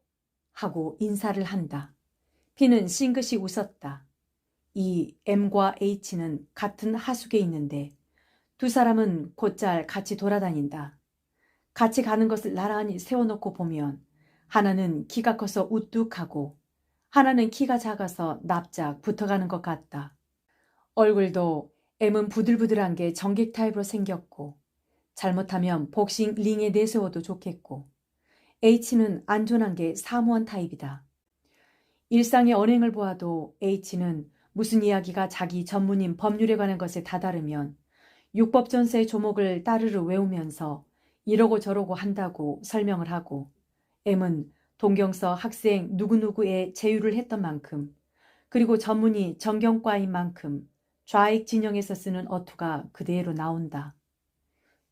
하고 인사를 한다. P는 싱긋이 웃었다. 이 M과 H는 같은 하숙에 있는데 두 사람은 곧잘 같이 돌아다닌다. 같이 가는 것을 나란히 세워놓고 보면 하나는 키가 커서 우뚝하고 하나는 키가 작아서 납작 붙어가는 것 같다. 얼굴도 M은 부들부들한 게 정객 타입으로 생겼고 잘못하면 복싱 링에 내세워도 좋겠고 H는 안존한 게 사무원 타입이다. 일상의 언행을 보아도 H는 무슨 이야기가 자기 전문인 법률에 관한 것에 다다르면 육법전세의 조목을 따르르 외우면서 이러고 저러고 한다고 설명을 하고 M은 동경서 학생 누구누구의 제휴를 했던 만큼 그리고 전문이 정경과인 만큼 좌익 진영에서 쓰는 어투가 그대로 나온다.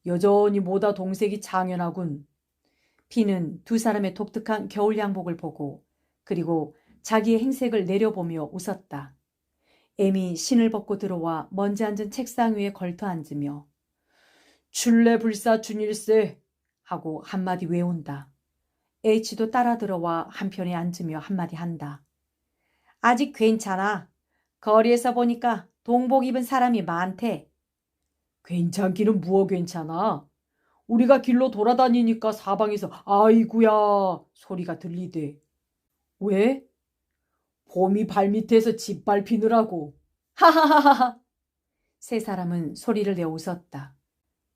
여전히 모다 동색이 창연하군. 피는 두 사람의 독특한 겨울 양복을 보고 그리고 자기의 행색을 내려보며 웃었다. 엠이 신을 벗고 들어와 먼지 앉은 책상 위에 걸터 앉으며 출래불사 준일세 하고 한마디 외운다. H도 따라 들어와 한편에 앉으며 한마디 한다. 아직 괜찮아. 거리에서 보니까 동복 입은 사람이 많대. 괜찮기는 무어 괜찮아. 우리가 길로 돌아다니니까 사방에서 아이구야 소리가 들리대. 왜? 봄이 발밑에서 짓밟히느라고. 하하하하. 세 사람은 소리를 내어 웃었다.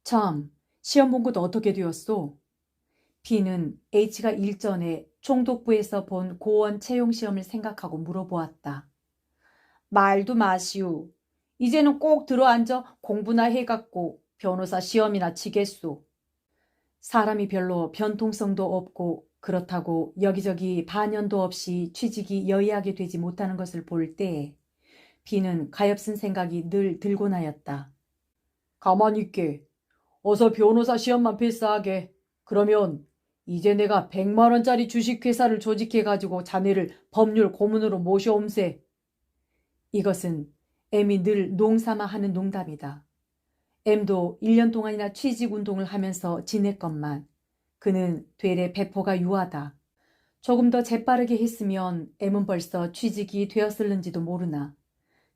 참, 시험 본 것도 어떻게 되었소? B는 H가 일전에 총독부에서 본 고원 채용 시험을 생각하고 물어보았다. 말도 마시오. 이제는 꼭 들어앉아 공부나 해갖고 변호사 시험이나 치겠소. 사람이 별로 변통성도 없고 그렇다고 여기저기 반연도 없이 취직이 여의하게 되지 못하는 것을 볼 때에 B는 가엾은 생각이 늘 들곤 하였다. 가만히 있게. 어서 변호사 시험만 패스하게. 그러면 이제 내가 100만 원짜리 주식회사를 조직해가지고 자네를 법률 고문으로 모셔옴세. 이것은 M이 늘 농삼아 하는 농담이다. M도 1년 동안이나 취직운동을 하면서 지냈건만 그는 되레 배포가 유하다. 조금 더 재빠르게 했으면 M은 벌써 취직이 되었을는지도 모르나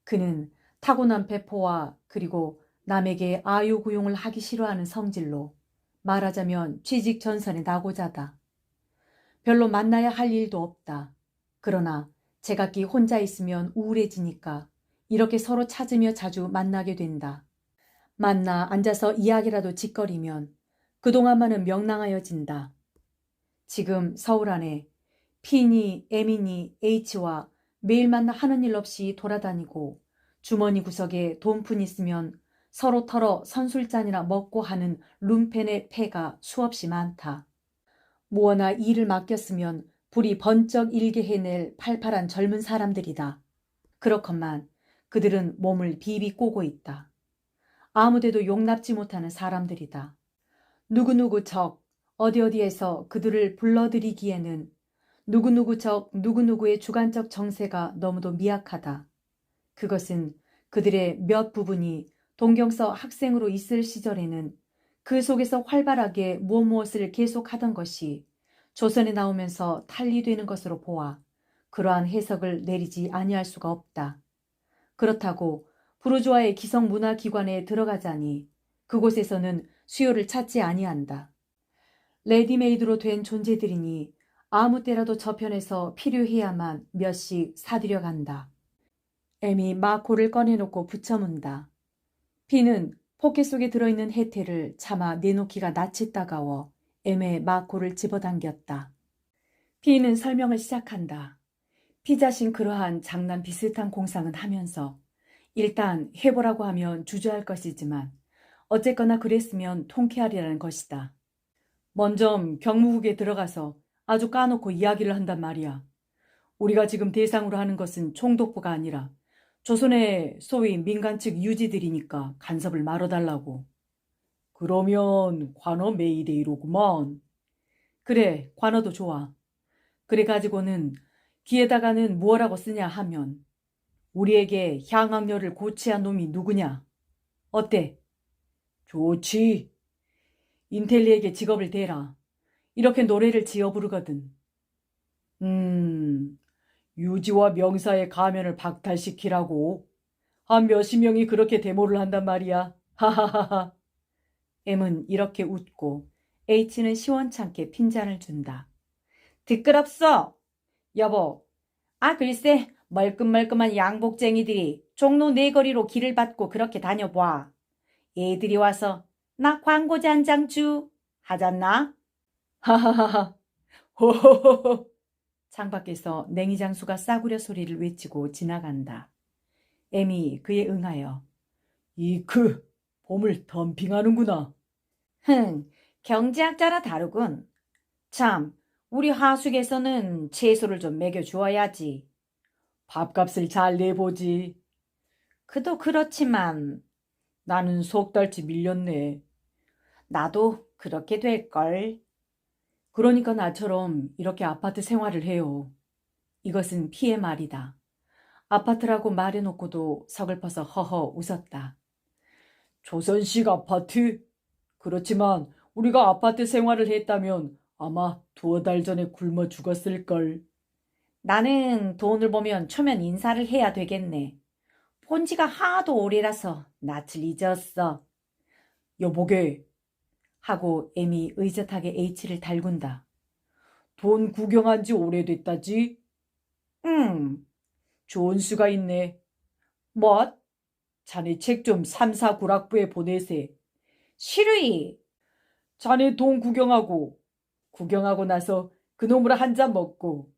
그는 타고난 배포와 그리고 남에게 아유구용을 하기 싫어하는 성질로 말하자면 취직 전선에 나고자다. 별로 만나야 할 일도 없다. 그러나 제각기 혼자 있으면 우울해지니까 이렇게 서로 찾으며 자주 만나게 된다. 만나 앉아서 이야기라도 짓거리면 그동안만은 명랑하여진다. 지금 서울 안에 P니 M이니 H와 매일 만나 하는 일 없이 돌아다니고 주머니 구석에 돈푼 있으면 서로 털어 선술잔이나 먹고 하는 룸펜의 패가 수없이 많다. 무어나 일을 맡겼으면 불이 번쩍 일게 해낼 팔팔한 젊은 사람들이다. 그렇건만 그들은 몸을 비비 꼬고 있다. 아무데도 용납지 못하는 사람들이다. 누구누구 적 어디어디에서 그들을 불러들이기에는 누구누구 적 누구누구의 주관적 정세가 너무도 미약하다. 그것은 그들의 몇 부분이 동경서 학생으로 있을 시절에는 그 속에서 활발하게 무엇을 계속하던 것이 조선에 나오면서 탈리되는 것으로 보아 그러한 해석을 내리지 아니할 수가 없다. 그렇다고 부르주아의 기성 문화기관에 들어가자니 그곳에서는 수요를 찾지 아니한다. 레디메이드로 된 존재들이니 아무 때라도 저편에서 필요해야만 몇씩 사들여 간다. M이 마코를 꺼내놓고 붙여문다. B는 포켓 속에 들어있는 혜태를 차마 내놓기가 낯이 따가워 M의 마코를 집어당겼다. B는 설명을 시작한다. P 자신 그러한 장난 비슷한 공상은 하면서 일단 해보라고 하면 주저할 것이지만 어쨌거나 그랬으면 통쾌하리라는 것이다. 먼저 경무국에 들어가서 아주 까놓고 이야기를 한단 말이야. 우리가 지금 대상으로 하는 것은 총독부가 아니라 조선의 소위 민간 측 유지들이니까 간섭을 말아달라고. 그러면 관어 메이데이로구먼. 그래, 관어도 좋아. 그래 가지고는 귀에다가는 무엇라고 쓰냐 하면 우리에게 향학녀를 고치한 놈이 누구냐? 어때? 좋지. 인텔리에게 직업을 대라. 이렇게 노래를 지어 부르거든. 유지와 명사의 가면을 박탈시키라고. 한 몇십 명이 그렇게 데모를 한단 말이야. 하하하하. M은 이렇게 웃고 H는 시원찮게 핀잔을 준다. 듣끄럽소. 여보. 아 글쎄 멀끔멀끔한 양복쟁이들이 종로 네거리로 길을 받고 그렇게 다녀봐. 애들이 와서 나 광고지 한 장 주 하잖나? 하하하하. 호호호호. 창밖에서 냉이장수가 싸구려 소리를 외치고 지나간다. M이 그에 응하여 이크 봄을 덤핑하는구나. 경제학자라 다르군. 참 우리 하숙에서는 채소를 좀 먹여주어야지. 밥값을 잘 내보지. 그도 그렇지만 나는 석 달치 밀렸네. 나도 그렇게 될걸. 그러니까 나처럼 이렇게 아파트 생활을 해요. 이것은 피의 말이다. 아파트라고 말해놓고도 서글퍼서 허허 웃었다. 조선식 아파트? 그렇지만 우리가 아파트 생활을 했다면 아마 두어 달 전에 굶어 죽었을걸. 나는 돈을 보면 초면 인사를 해야 되겠네. 본 지가 하도 오래라서 낯을 잊었어. 여보게, 하고 M이 의젓하게 H를 달군다. 돈 구경한 지 오래됐다지? 좋은 수가 있네. 뭐? 자네 책 좀 삼사구락부에 보내세. 시루이. 자네 돈 구경하고 나서 그놈으로 한 잔 먹고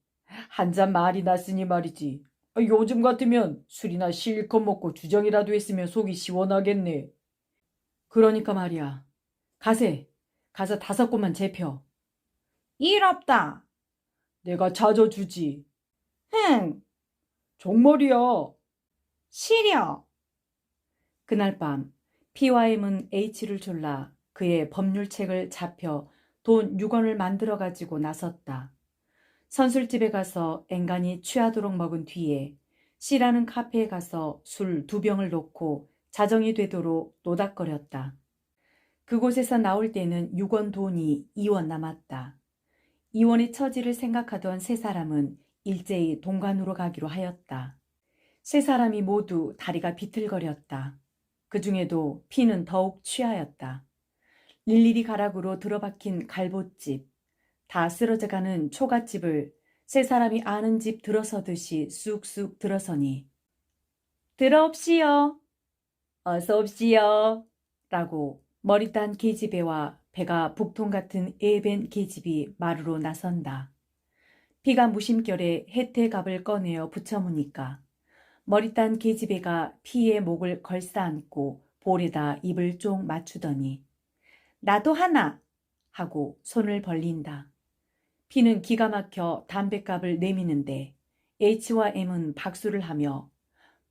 한 잔 말이 났으니 말이지. 요즘 같으면 술이나 실컷 먹고 주정이라도 했으면 속이 시원하겠네. 그러니까 말이야. 가서 5곳만 재펴. 일 없다. 내가 찾아주지. 흥, 정말이야. 시려. 그날 밤 P와 M은 H를 졸라 그의 법률책을 잡혀 돈 6원을 만들어 가지고 나섰다. 선술집에 가서 앵간히 취하도록 먹은 뒤에 C라는 카페에 가서 술 2병을 놓고 자정이 되도록 노닥거렸다. 그곳에서 나올 때는 6원 돈이 2원 남았다. 2원의 처지를 생각하던 세 사람은 일제히 동관으로 가기로 하였다. 세 사람이 모두 다리가 비틀거렸다. 그 중에도 P는 더욱 취하였다. 일일이 가락으로 들어박힌 갈봇집, 다 쓰러져가는 초가집을 세 사람이 아는 집 들어서듯이 쑥쑥 들어서니 들어옵시오. 어서 옵시오. 라고 머리 딴 계집애와 배가 북통 같은 애벤 계집이 마루로 나선다. P가 무심결에 혜태갑을 꺼내어 붙여무니까 머리 딴 계집애가 P의 목을 걸싸안고 볼에다 입을 쫑 맞추더니 나도 하나 하고 손을 벌린다. P는 기가 막혀 담뱃갑을 내미는데 H와 M은 박수를 하며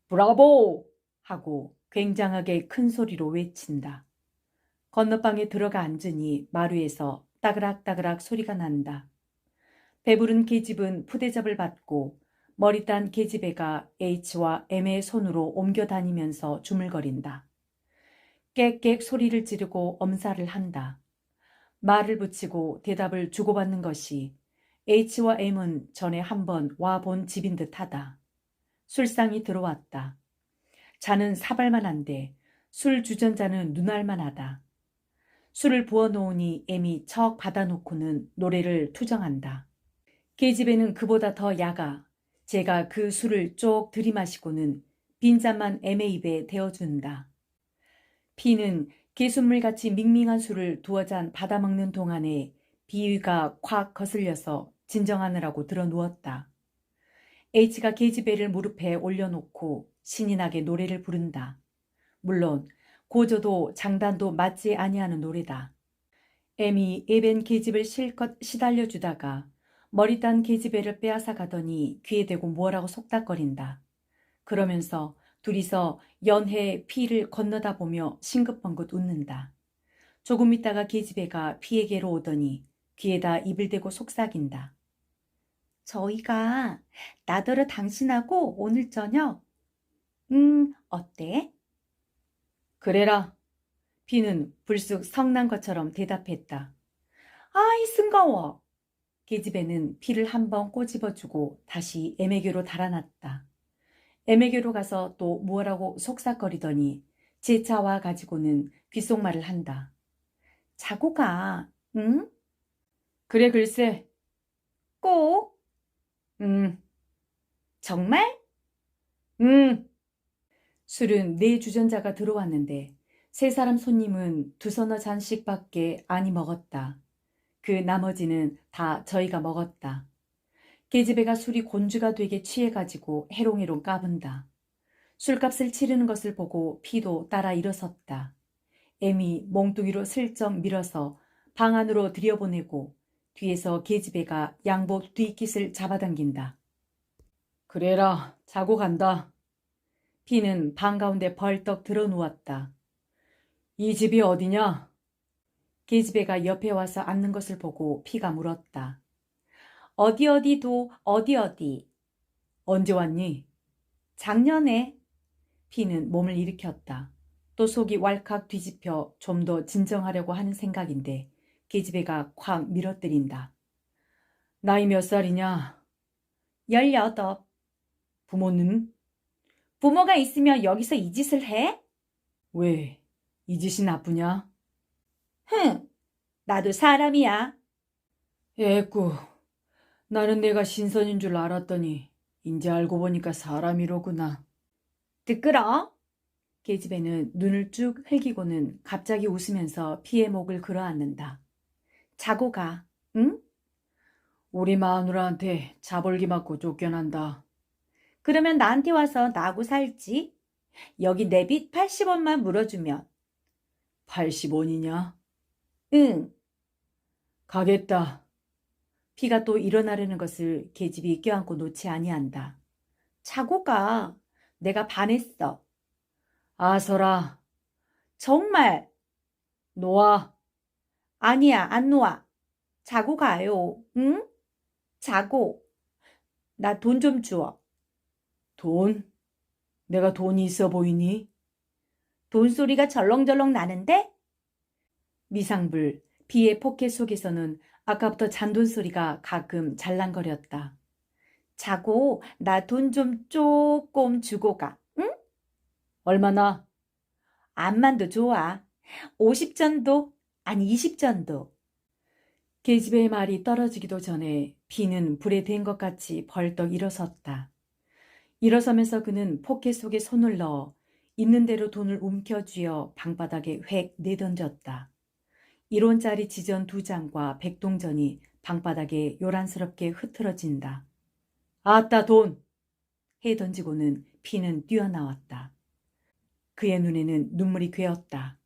브라보! 하고 굉장하게 큰 소리로 외친다. 건너방에 들어가 앉으니 마루에서 따그락따그락 소리가 난다. 배부른 계집은 푸대접을 받고 머리 딴 계집애가 H와 M의 손으로 옮겨 다니면서 주물거린다. 깨깨 소리를 지르고 엄살을 한다. 말을 붙이고 대답을 주고받는 것이 H와 M은 전에 한번 와본 집인 듯하다. 술상이 들어왔다. 자는 사발만한데 술 주전자는 눈알만하다. 술을 부어놓으니 M이 척 받아놓고는 노래를 투정한다. 계집애는 그보다 더 야가 제가 그 술을 쪽 들이마시고는 빈잔만 M의 입에 대어준다. P는 개순물같이 밍밍한 술을 두어 잔 받아먹는 동안에 비위가 콱 거슬려서 진정하느라고 들어 누웠다. H가 계집애를 무릎에 올려놓고 신이 나게 노래를 부른다. 물론 고조도 장단도 맞지 아니하는 노래다. M이 애벤 계집을 실컷 시달려주다가 머리 딴 계집애를 빼앗아 가더니 귀에 대고 뭐라고 속닥거린다. 그러면서 둘이서 연해 P를 건너다 보며 싱긋벙긋 웃는다. 조금 있다가 계집애가 P에게로 오더니 귀에다 입을 대고 속삭인다. 저희가 나더러 당신하고 오늘 저녁 어때? 그래라. P는 불쑥 성난 것처럼 대답했다. 아이 승거워. 계집애는 P를 한번 꼬집어주고 다시 M에게로 달아났다. M에게로 가서 또 뭐라고 속삭거리더니 제 차와 가지고는 귓속말을 한다. 자고 가, 응? 그래 글쎄. 꼭? 정말? 술은 4주전자가 들어왔는데 세 사람 손님은 2서너 잔씩밖에 아니 먹었다. 그 나머지는 다 저희가 먹었다. 계집애가 술이 곤주가 되게 취해가지고 해롱해롱 까분다. 술값을 치르는 것을 보고 P도 따라 일어섰다. M이 몽둥이로 슬쩍 밀어서 방 안으로 들여보내고 뒤에서 계집애가 양복 뒷깃을 잡아당긴다. 그래라, 자고 간다. P는 방 가운데 벌떡 들어 누웠다. 이 집이 어디냐? 계집애가 옆에 와서 앉는 것을 보고 피가 물었다. 어디 어디도 어디 어디. 언제 왔니? 작년에. 피는 몸을 일으켰다. 또 속이 왈칵 뒤집혀 좀 더 진정하려고 하는 생각인데 계집애가 콱 밀어뜨린다. 나이 몇 살이냐? 18. 부모는? 부모가 있으면 여기서 이 짓을 해? 왜? 이 짓이 나쁘냐? 흥, 나도 사람이야. 에구, 나는 내가 신선인 줄 알았더니 인제 알고 보니까 사람이로구나. 뜨끄러? 계집애는 눈을 쭉 흘기고는 갑자기 웃으면서 피의 목을 끌어안는다. 자고 가, 응? 우리 마누라한테 자벌기 맞고 쫓겨난다. 그러면 나한테 와서 나하고 살지? 여기 내 빚 80원만 물어주면. 80원이냐? 응. 가겠다. 피가 또 일어나려는 것을 계집이 껴안고 놓지 아니한다. 자고 가. 내가 반했어. 아서라, 정말. 놓아. 아니야, 안 놓아. 자고 가요. 응? 자고. 나 돈 좀 주어. 돈? 내가 돈이 있어 보이니? 돈 소리가 절렁절렁 나는데? 미상불, 비의 포켓 속에서는 아까부터 잔돈 소리가 가끔 잘랑거렸다. 자고 나 돈 좀 조금 주고 가. 응? 얼마나? 암만도 좋아. 50전도, 아니 20전도. 계집애의 말이 떨어지기도 전에 비는 불에 댄 것 같이 벌떡 일어섰다. 일어서면서 그는 포켓 속에 손을 넣어 있는 대로 돈을 움켜쥐어 방바닥에 획 내던졌다. 1원짜리 지전 2장과 백동전이 방바닥에 요란스럽게 흐트러진다. 아따 돈! 해 던지고는 피는 뛰어나왔다. 그의 눈에는 눈물이 괴었다.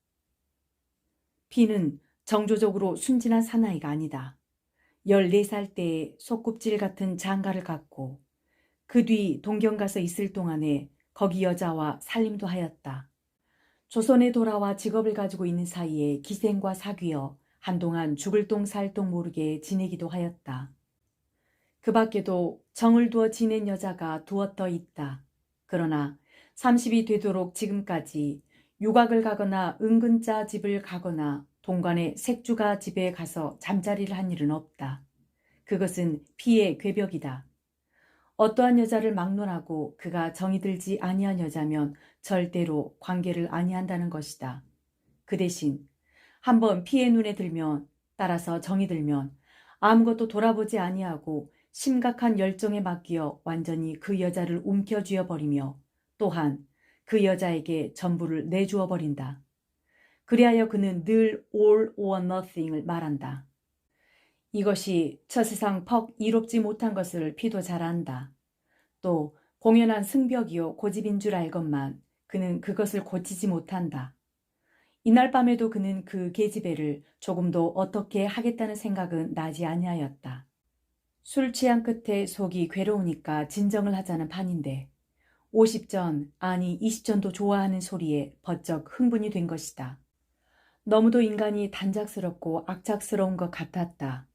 피는 정조적으로 순진한 사나이가 아니다. 14살 때에 속굽질 같은 장가를 갖고 그 뒤 동경 가서 있을 동안에 거기 여자와 살림도 하였다. 조선에 돌아와 직업을 가지고 있는 사이에 기생과 사귀어 한동안 죽을 똥 살 똥 모르게 지내기도 하였다. 그 밖에도 정을 두어 지낸 여자가 두어 떠 있다. 그러나 30이 되도록 지금까지 유곽을 가거나 은근자 집을 가거나 동관의 색주가 집에 가서 잠자리를 한 일은 없다. 그것은 피의 궤벽이다. 어떠한 여자를 막론하고 그가 정이 들지 아니한 여자면 절대로 관계를 아니한다는 것이다. 그 대신 한번 피의 눈에 들면, 따라서 정이 들면 아무것도 돌아보지 아니하고 심각한 열정에 맡겨 완전히 그 여자를 움켜쥐어 버리며 또한 그 여자에게 전부를 내주어 버린다. 그리하여 그는 늘 all or nothing을 말한다. 이것이 처세상 퍽 이롭지 못한 것을 피도 잘 안다. 또 공연한 승벽이요 고집인 줄 알건만 그는 그것을 고치지 못한다. 이날 밤에도 그는 그 계집애를 조금도 어떻게 하겠다는 생각은 나지 아니하였다. 술 취한 끝에 속이 괴로우니까 진정을 하자는 판인데 50전 아니 20전도 좋아하는 소리에 버쩍 흥분이 된 것이다. 너무도 인간이 단작스럽고 악착스러운 것 같았다.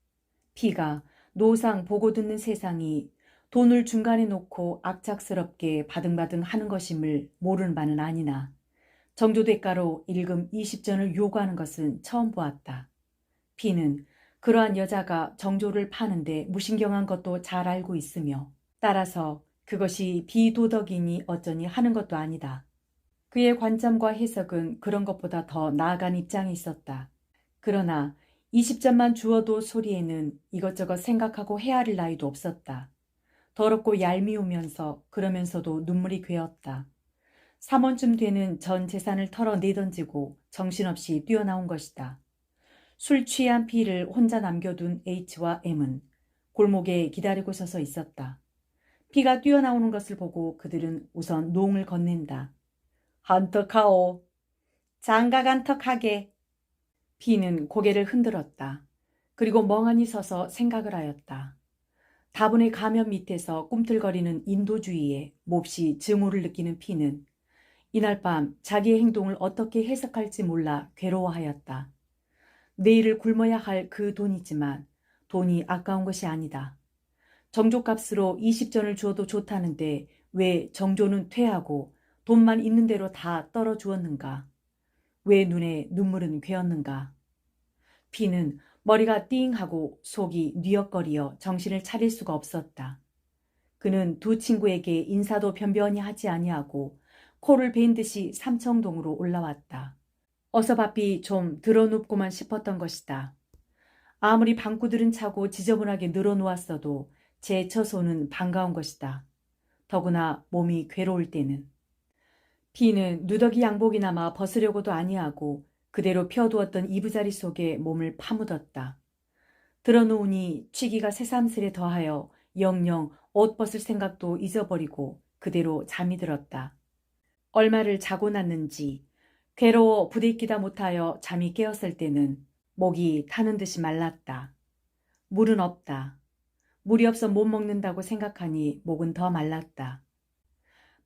피가 노상 보고 듣는 세상이 돈을 중간에 놓고 악착스럽게 바등바등 하는 것임을 모르는 바는 아니나 정조대가로 일금 20전을 요구하는 것은 처음 보았다. 피는 그러한 여자가 정조를 파는데 무신경한 것도 잘 알고 있으며 따라서 그것이 비도덕이니 어쩌니 하는 것도 아니다. 그의 관점과 해석은 그런 것보다 더 나아간 입장에 있었다. 그러나 20전만 주어도 소리에는 이것저것 생각하고 헤아릴 나이도 없었다. 더럽고 얄미우면서 그러면서도 눈물이 괴었다. 3원쯤 되는 전 재산을 털어 내던지고 정신없이 뛰어나온 것이다. 술 취한 피를 혼자 남겨둔 H와 M은 골목에 기다리고 서서 있었다. 피가 뛰어나오는 것을 보고 그들은 우선 농을 건넨다. 한턱하오. 장가간턱하게. 피는 고개를 흔들었다. 그리고 멍하니 서서 생각을 하였다. 다분의 가면 밑에서 꿈틀거리는 인도주의에 몹시 증오를 느끼는 피는 이날 밤 자기의 행동을 어떻게 해석할지 몰라 괴로워하였다. 내일을 굶어야 할 그 돈이지만 돈이 아까운 것이 아니다. 정조값으로 20전을 주어도 좋다는데 왜 정조는 퇴하고 돈만 있는 대로 다 떨어 주었는가? 왜 눈에 눈물은 괴었는가? 피는 머리가 띵하고 속이 뉘역거리어 정신을 차릴 수가 없었다. 그는 두 친구에게 인사도 변변히 하지 아니하고 코를 베인 듯이 삼청동으로 올라왔다. 어서 바삐 좀 들어눕고만 싶었던 것이다. 아무리 방구들은 차고 지저분하게 늘어놓았어도 제 처소는 반가운 것이다. 더구나 몸이 괴로울 때는. 피는 누더기 양복이나마 벗으려고도 아니하고 그대로 펴두었던 이부자리 속에 몸을 파묻었다. 들어놓으니 취기가 새삼스레 더하여 영영 옷 벗을 생각도 잊어버리고 그대로 잠이 들었다. 얼마를 자고 났는지 괴로워 부대끼다 못하여 잠이 깨었을 때는 목이 타는 듯이 말랐다. 물은 없다. 물이 없어 못 먹는다고 생각하니 목은 더 말랐다.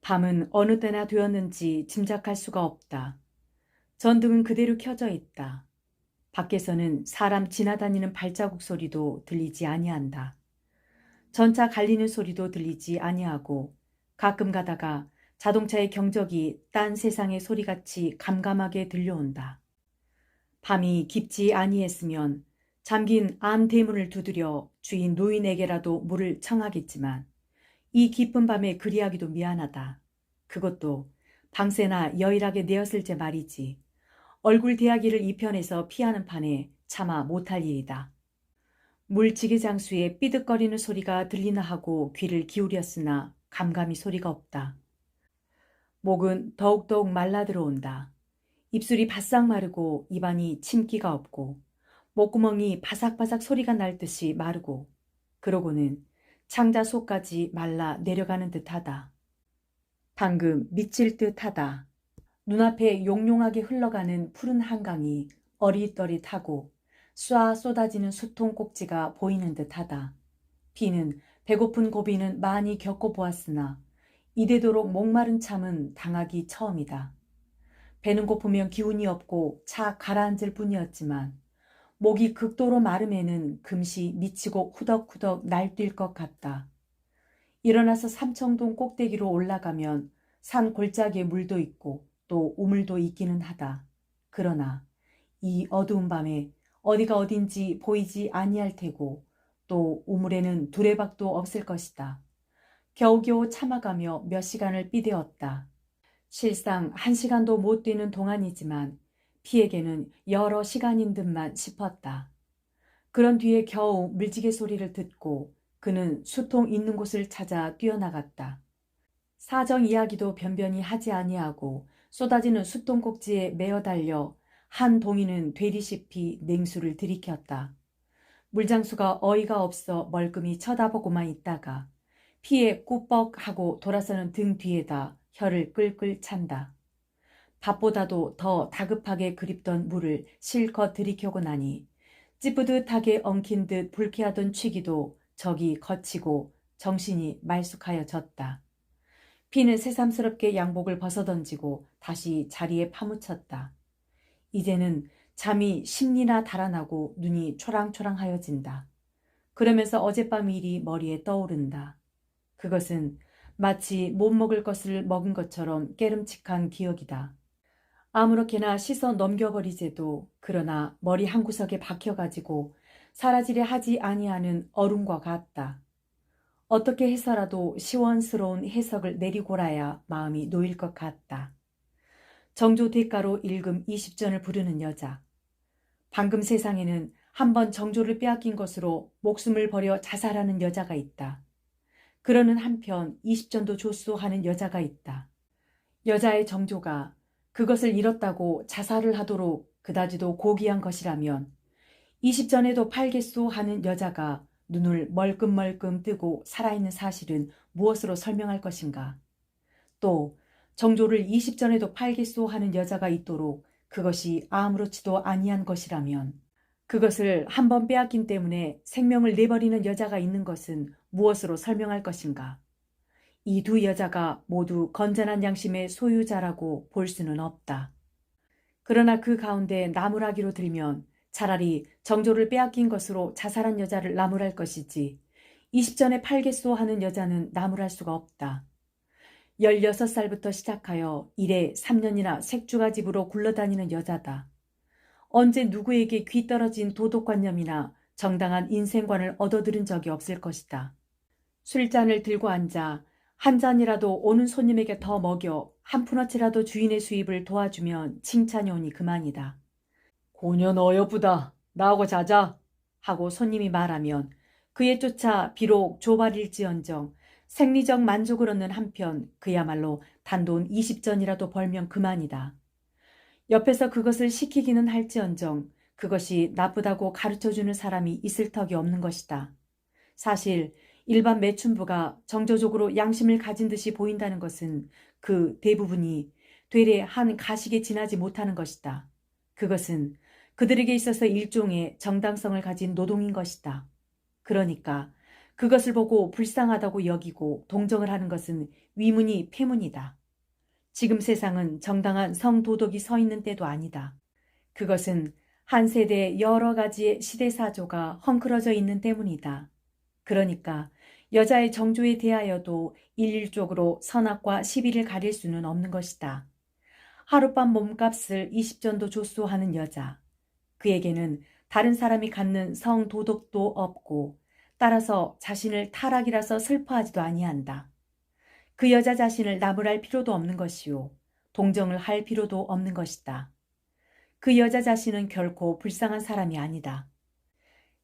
밤은 어느 때나 되었는지 짐작할 수가 없다. 전등은 그대로 켜져 있다. 밖에서는 사람 지나다니는 발자국 소리도 들리지 아니한다. 전차 갈리는 소리도 들리지 아니하고 가끔 가다가 자동차의 경적이 딴 세상의 소리같이 감감하게 들려온다. 밤이 깊지 아니했으면 잠긴 안 대문을 두드려 주인 노인에게라도 물을 청하겠지만 이 깊은 밤에 그리하기도 미안하다. 그것도 방새나 여일하게 내었을 제 말이지. 얼굴 대하기를 이편에서 피하는 판에 차마 못할 일이다. 물지개장수의 삐득거리는 소리가 들리나 하고 귀를 기울였으나 감감이 소리가 없다. 목은 더욱더욱 말라 들어온다. 입술이 바싹 마르고 입안이 침기가 없고 목구멍이 바삭바삭 소리가 날 듯이 마르고 그러고는 창자 속까지 말라 내려가는 듯하다. 방금 미칠 듯하다. 눈앞에 용용하게 흘러가는 푸른 한강이 어릿어릿하고 쏴 쏟아지는 수통 꼭지가 보이는 듯하다. 피는 배고픈 고비는 많이 겪어보았으나 이대도록 목마른 참은 당하기 처음이다. 배는 고프면 기운이 없고 차 가라앉을 뿐이었지만 목이 극도로 마름에는 금시 미치고 후덕후덕 날뛸 것 같다. 일어나서 삼청동 꼭대기로 올라가면 산 골짜기에 물도 있고 또 우물도 있기는 하다. 그러나 이 어두운 밤에 어디가 어딘지 보이지 아니할 테고 또 우물에는 두레박도 없을 것이다. 겨우겨우 참아가며 몇 시간을 삐대었다. 실상 1시간도 못 뛰는 동안이지만 피에게는 여러 시간인 듯만 싶었다. 그런 뒤에 겨우 물지개 소리를 듣고 그는 수통 있는 곳을 찾아 뛰어나갔다. 사정 이야기도 변변히 하지 아니하고 쏟아지는 수통 꼭지에 메어 달려 한 동이는 되리시피 냉수를 들이켰다. 물장수가 어이가 없어 멀끔히 쳐다보고만 있다가 피에 꾸벅하고 돌아서는 등 뒤에다 혀를 끌끌 찬다. 밥보다도 더 다급하게 그립던 물을 실컷 들이켜고 나니 찌뿌듯하게 엉킨 듯 불쾌하던 취기도 저기 거치고 정신이 말쑥하여졌다. 피는 새삼스럽게 양복을 벗어던지고 다시 자리에 파묻혔다. 이제는 잠이 10리나 달아나고 눈이 초랑초랑하여진다. 그러면서 어젯밤 일이 머리에 떠오른다. 그것은 마치 못 먹을 것을 먹은 것처럼 깨름칙한 기억이다. 아무렇게나 씻어 넘겨버리제도 그러나 머리 한구석에 박혀가지고 사라지려 하지 아니하는 얼음과 같다. 어떻게 해서라도 시원스러운 해석을 내리고라야 마음이 놓일 것 같다. 정조 대가로 일금 20전을 부르는 여자. 방금 세상에는 한번 정조를 빼앗긴 것으로 목숨을 버려 자살하는 여자가 있다. 그러는 한편 20전도 줬소 하는 여자가 있다. 여자의 정조가 그것을 잃었다고 자살을 하도록 그다지도 고귀한 것이라면 20전에도 팔겠소 하는 여자가 눈을 멀끔멀끔 뜨고 살아있는 사실은 무엇으로 설명할 것인가? 또 정조를 20전에도 팔겠소 하는 여자가 있도록 그것이 아무렇지도 아니한 것이라면 그것을 한번 빼앗긴 때문에 생명을 내버리는 여자가 있는 것은 무엇으로 설명할 것인가? 이 두 여자가 모두 건전한 양심의 소유자라고 볼 수는 없다. 그러나 그 가운데 나무라기로 들면 차라리 정조를 빼앗긴 것으로 자살한 여자를 나무랄 것이지 20전에 팔겠소 하는 여자는 나무랄 수가 없다. 16살부터 시작하여 일에 3년이나 색주가 집으로 굴러다니는 여자다. 언제 누구에게 귀떨어진 도덕관념이나 정당한 인생관을 얻어들은 적이 없을 것이다. 술잔을 들고 앉아 한 잔이라도 오는 손님에게 더 먹여 한 푼어치라도 주인의 수입을 도와주면 칭찬이 오니 그만이다. 고년 어여쁘다. 나하고 자자. 하고 손님이 말하면 그에 쫓아 비록 조발일지언정 생리적 만족을 얻는 한편 그야말로 단돈 20전이라도 벌면 그만이다. 옆에서 그것을 시키기는 할지언정 그것이 나쁘다고 가르쳐주는 사람이 있을 턱이 없는 것이다. 사실 일반 매춘부가 정조적으로 양심을 가진 듯이 보인다는 것은 그 대부분이 되레 한 가식에 지나지 못하는 것이다. 그것은 그들에게 있어서 일종의 정당성을 가진 노동인 것이다. 그러니까 그것을 보고 불쌍하다고 여기고 동정을 하는 것은 위문이 패문이다. 지금 세상은 정당한 성도덕이 서 있는 때도 아니다. 그것은 한 세대의 여러 가지의 시대사조가 헝클어져 있는 때문이다. 그러니까 여자의 정조에 대하여도 일률적으로 선악과 시비를 가릴 수는 없는 것이다. 하룻밤 몸값을 20전도 줬소 하는 여자. 그에게는 다른 사람이 갖는 성도덕도 없고 따라서 자신을 타락이라서 슬퍼하지도 아니한다. 그 여자 자신을 나무랄 필요도 없는 것이요. 동정을 할 필요도 없는 것이다. 그 여자 자신은 결코 불쌍한 사람이 아니다.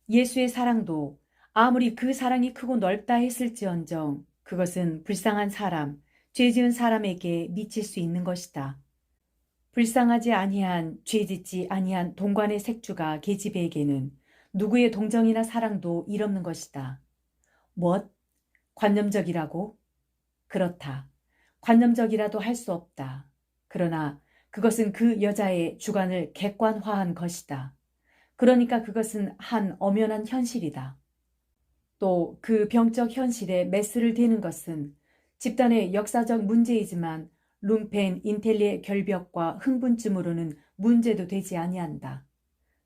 예수의 사랑도 아무리 그 사랑이 크고 넓다 했을지언정 그것은 불쌍한 사람, 죄지은 사람에게 미칠 수 있는 것이다. 불쌍하지 아니한, 죄짓지 아니한 동관의 색주가 계집애에게는 누구의 동정이나 사랑도 일없는 것이다. 무엇? 관념적이라고? 그렇다. 관념적이라도 할 수 없다. 그러나 그것은 그 여자의 주관을 객관화한 것이다. 그러니까 그것은 한 엄연한 현실이다. 또 그 병적 현실에 메스를 대는 것은 집단의 역사적 문제이지만 룸펜 인텔리의 결벽과 흥분쯤으로는 문제도 되지 아니한다.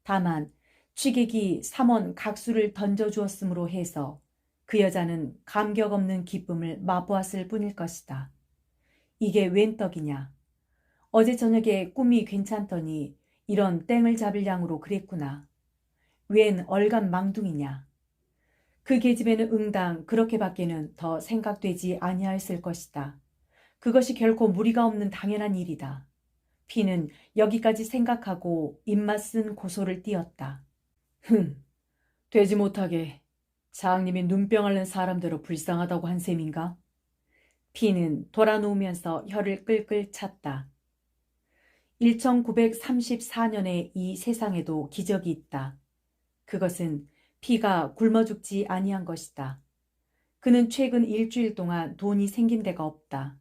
다만 취객이 삼원 각수를 던져주었으므로 해서 그 여자는 감격 없는 기쁨을 맛보았을 뿐일 것이다. 이게 웬 떡이냐. 어제 저녁에 꿈이 괜찮더니 이런 땡을 잡을 양으로 그랬구나. 웬 얼간 망둥이냐. 그 계집애는 응당 그렇게밖에는 더 생각되지 아니하였을 것이다. 그것이 결코 무리가 없는 당연한 일이다. 피는 여기까지 생각하고 입맛 쓴 고소를 띄었다. 되지 못하게 장님이 눈병 앓는 사람대로 불쌍하다고 한 셈인가? 피는 돌아누우면서 혀를 끌끌 찼다. 1934년에 이 세상에도 기적이 있다. 그것은 피가 굶어 죽지 아니한 것이다. 그는 최근 일주일 동안 돈이 생긴 데가 없다.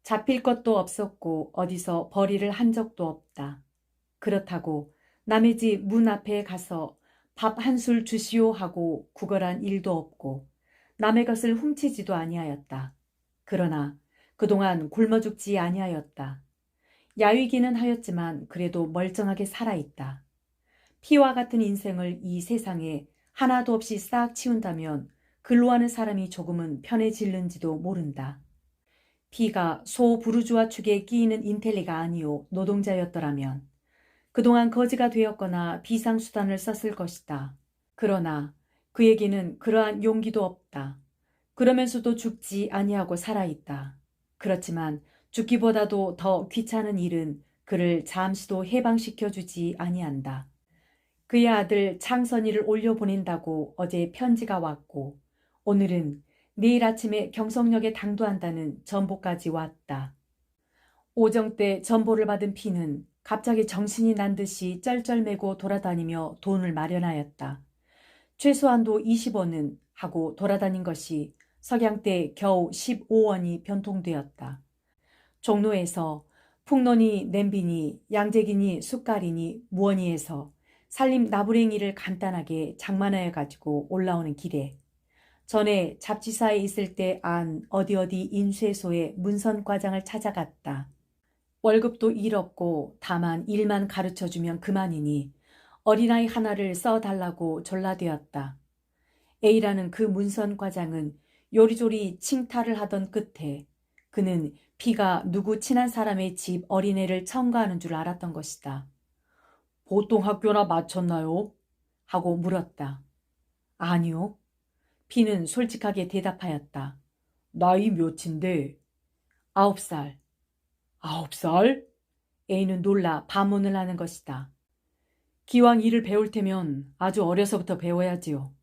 잡힐 것도 없었고 어디서 벌이를 한 적도 없다. 그렇다고 남의 집 문 앞에 가서 밥 한 술 주시오 하고 구걸한 일도 없고 남의 것을 훔치지도 아니하였다. 그러나 그동안 굶어 죽지 아니하였다. 야위기는 하였지만 그래도 멀쩡하게 살아있다. 피와 같은 인생을 이 세상에 하나도 없이 싹 치운다면 글로 하는 사람이 조금은 편해질는지도 모른다. 피가 소부르주아 축에 끼이는 인텔리가 아니오 노동자였더라면 그동안 거지가 되었거나 비상수단을 썼을 것이다. 그러나 그에게는 그러한 용기도 없다. 그러면서도 죽지 아니하고 살아있다. 그렇지만 죽기보다도 더 귀찮은 일은 그를 잠시도 해방시켜주지 아니한다. 그의 아들 창선이를 올려보낸다고 어제 편지가 왔고 오늘은 내일 아침에 경성역에 당도한다는 전보까지 왔다. 오정 때 전보를 받은 피는 갑자기 정신이 난 듯이 쩔쩔매고 돌아다니며 돈을 마련하였다. 최소한도 20원은 하고 돌아다닌 것이 석양 때 겨우 15원이 변통되었다. 종로에서 풍론이 냄비니 양재기니 숟갈이니 무언이 해서 살림 나부랭이를 간단하게 장만하여 가지고 올라오는 길에 전에 잡지사에 있을 때 안 어디 인쇄소에 문선과장을 찾아갔다. 월급도 일 없고 다만 일만 가르쳐주면 그만이니 어린아이 하나를 써달라고 졸라대었다. A라는 그 문선 과장은 요리조리 칭탈을 하던 끝에 그는 P가 누구 친한 사람의 집 어린애를 첨가하는 줄 알았던 것이다. 보통 학교나 마쳤나요? 하고 물었다. 아니요. P는 솔직하게 대답하였다. 나이 몇인데? 9살. 9살? A는 놀라 반문을 하는 것이다. 기왕 일을 배울 테면 아주 어려서부터 배워야지요.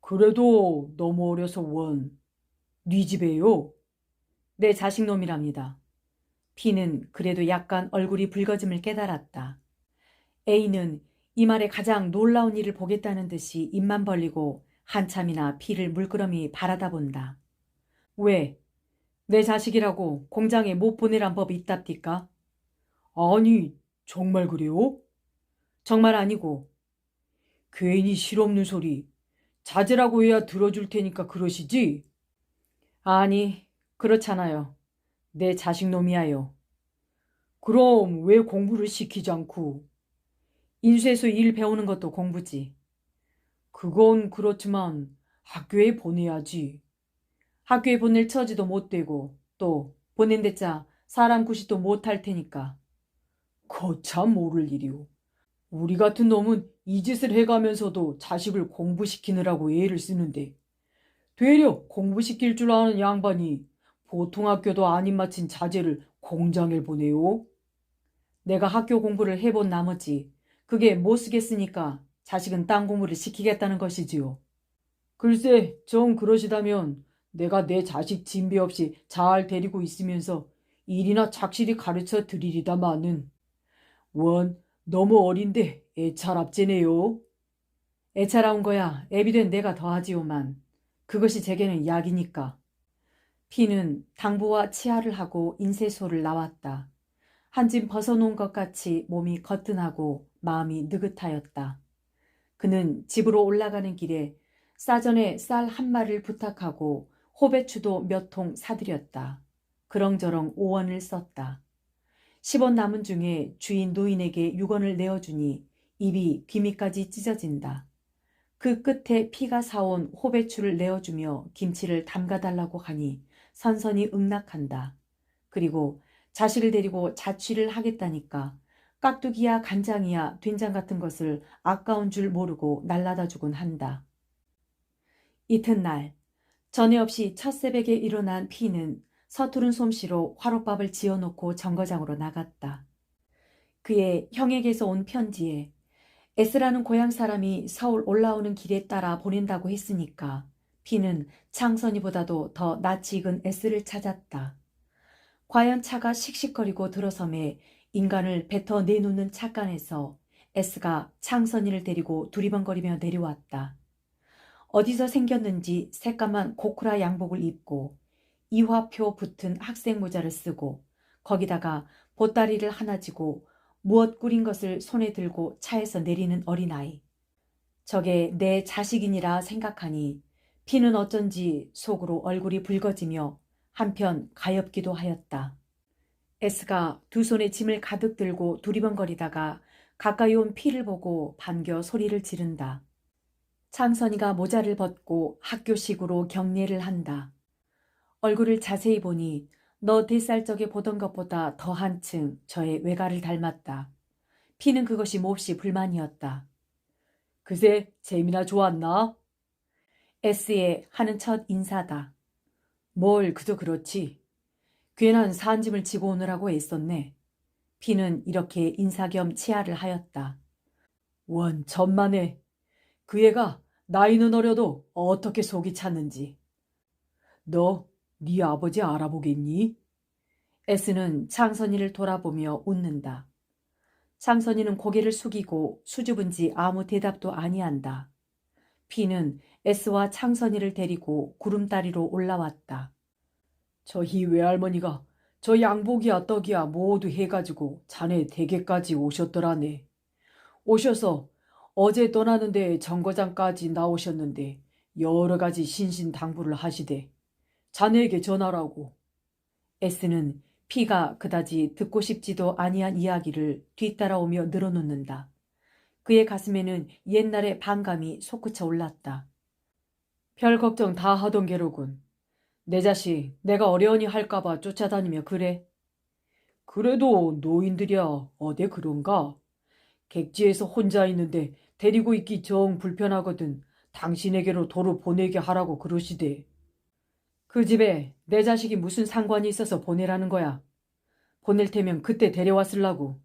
그래도 너무 어려서 네 집에요? 내 자식놈이랍니다. P는 그래도 약간 얼굴이 붉어짐을 깨달았다. A는 이 말에 가장 놀라운 일을 보겠다는 듯이 입만 벌리고 한참이나 P를 물끄러미 바라다 본다. 왜? 내 자식이라고 공장에 못 보내란 법이 있답니까? 아니, 정말 그래요? 정말 아니고. 괜히 실없는 소리. 자제라고 해야 들어줄 테니까 그러시지? 아니, 그렇잖아요. 내 자식놈이야요. 그럼 왜 공부를 시키지 않고? 인쇄소 일 배우는 것도 공부지. 그건 그렇지만 학교에 보내야지. 학교에 보낼 처지도 못 되고 또 보낸댔자 사람 구실도 못할 테니까. 거참 모를 일이오. 우리 같은 놈은 이 짓을 해가면서도 자식을 공부시키느라고 애를 쓰는데 되려 공부시킬 줄 아는 양반이 보통 학교도 안 입마친 자제를 공장에 보내요? 내가 학교 공부를 해본 나머지 그게 못 쓰겠으니까 자식은 딴 공부를 시키겠다는 것이지요. 글쎄, 정 그러시다면 내가 내 자식 진배 없이 잘 데리고 있으면서 일이나 착실히 가르쳐 드리리다마는 너무 어린데 애찰압제네요. 애차라운 거야 애비된 내가 더하지요만 그것이 제게는 약이니까. P는 당부와 치아를 하고 인쇄소를 나왔다. 한 짐 벗어놓은 것 같이 몸이 거뜬하고 마음이 느긋하였다. 그는 집으로 올라가는 길에 싸전에 쌀 한 마리를 부탁하고 호배추도 몇 통 사들였다. 그렁저렁 5원을 썼다. 10원 남은 중에 주인 노인에게 6원을 내어주니 입이 귀밑까지 찢어진다. 그 끝에 P가 사온 호배추를 내어주며 김치를 담가달라고 하니 선선히 응낙한다. 그리고 자식을 데리고 자취를 하겠다니까 깍두기야 간장이야 된장 같은 것을 아까운 줄 모르고 날라다 주곤 한다. 이튿날 전에 없이 첫 새벽에 일어난 P는 서투른 솜씨로 화롯밥을 지어놓고 정거장으로 나갔다. 그의 형에게서 온 편지에 S라는 고향 사람이 서울 올라오는 길에 따라 보낸다고 했으니까 P는 창선이보다도 더 낯이 익은 S를 찾았다. 과연 차가 씩씩거리고 들어섬에 인간을 뱉어 내놓는 차간에서 S가 창선이를 데리고 두리번거리며 내려왔다. 어디서 생겼는지 새까만 고쿠라 양복을 입고 이화표 붙은 학생 모자를 쓰고 거기다가 보따리를 하나 쥐고 무엇 꿀인 것을 손에 들고 차에서 내리는 어린아이. 저게 내 자식이니라 생각하니 P는 어쩐지 속으로 얼굴이 붉어지며 한편 가엾기도 하였다. S가 두 손에 짐을 가득 들고 두리번거리다가 가까이 온 P를 보고 반겨 소리를 지른다. 창선이가 모자를 벗고 학교식으로 경례를 한다. 얼굴을 자세히 보니 너 4살 적에 보던 것보다 더 한층 저의 외가를 닮았다. P는 그것이 몹시 불만이었다. 그새 재미나 좋았나? S의 하는 첫 인사다. 뭘 그저 그렇지. 괜한 산짐을 지고 오느라고 애썼네. P는 이렇게 인사 겸 치하를 하였다. 천만에. 그 애가 나이는 어려도 어떻게 속이 찼는지. 너 네 아버지 알아보겠니? S는 창선이를 돌아보며 웃는다. 창선이는 고개를 숙이고 수줍은지 아무 대답도 아니한다. P는 S와 창선이를 데리고 구름다리로 올라왔다. 저희 외할머니가 저 양복이야 떡이야 모두 해가지고 자네 댁에까지 오셨더라네. 오셔서 어제 떠나는데 정거장까지 나오셨는데 여러 가지 신신당부를 하시되 자네에게 전하라고. S는 P가 그다지 듣고 싶지도 아니한 이야기를 뒤따라오며 늘어놓는다. 그의 가슴에는 옛날의 반감이 솟구쳐 올랐다. 별 걱정 다 하던 게로군. 내 자식 내가 어려우니 할까봐 쫓아다니며 그래. 그래도 노인들이야 어디 그런가? 객지에서 혼자 있는데 데리고 있기 정 불편하거든. 당신에게로 도로 보내게 하라고 그러시대. 그 집에 내 자식이 무슨 상관이 있어서 보내라는 거야. 보낼 테면 그때 데려왔을라고.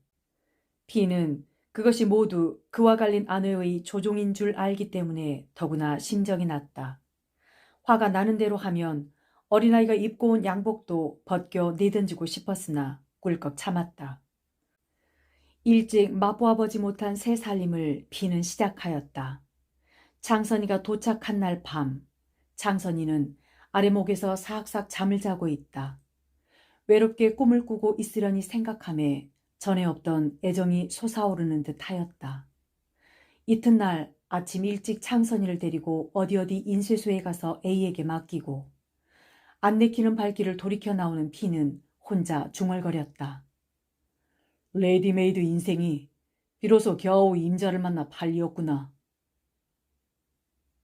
피는 그것이 모두 그와 갈린 아내의 조종인 줄 알기 때문에 더구나 심정이 났다. 화가 나는 대로 하면 어린아이가 입고 온 양복도 벗겨 내던지고 싶었으나 꿀꺽 참았다. 일찍 맛보아보지 못한 새 살림을 피는 시작하였다. 장선이가 도착한 날 밤, 장선이는 아래목에서 사악사악 잠을 자고 있다. 외롭게 꿈을 꾸고 있으려니 생각함에 전에 없던 애정이 솟아오르는 듯 하였다. 이튿날 아침 일찍 장선이를 데리고 어디 인쇄소에 가서 A에게 맡기고 안 내키는 발길을 돌이켜 나오는 피는 혼자 중얼거렸다. 레디메이드 인생이 비로소 겨우 임자를 만나 팔리었구나.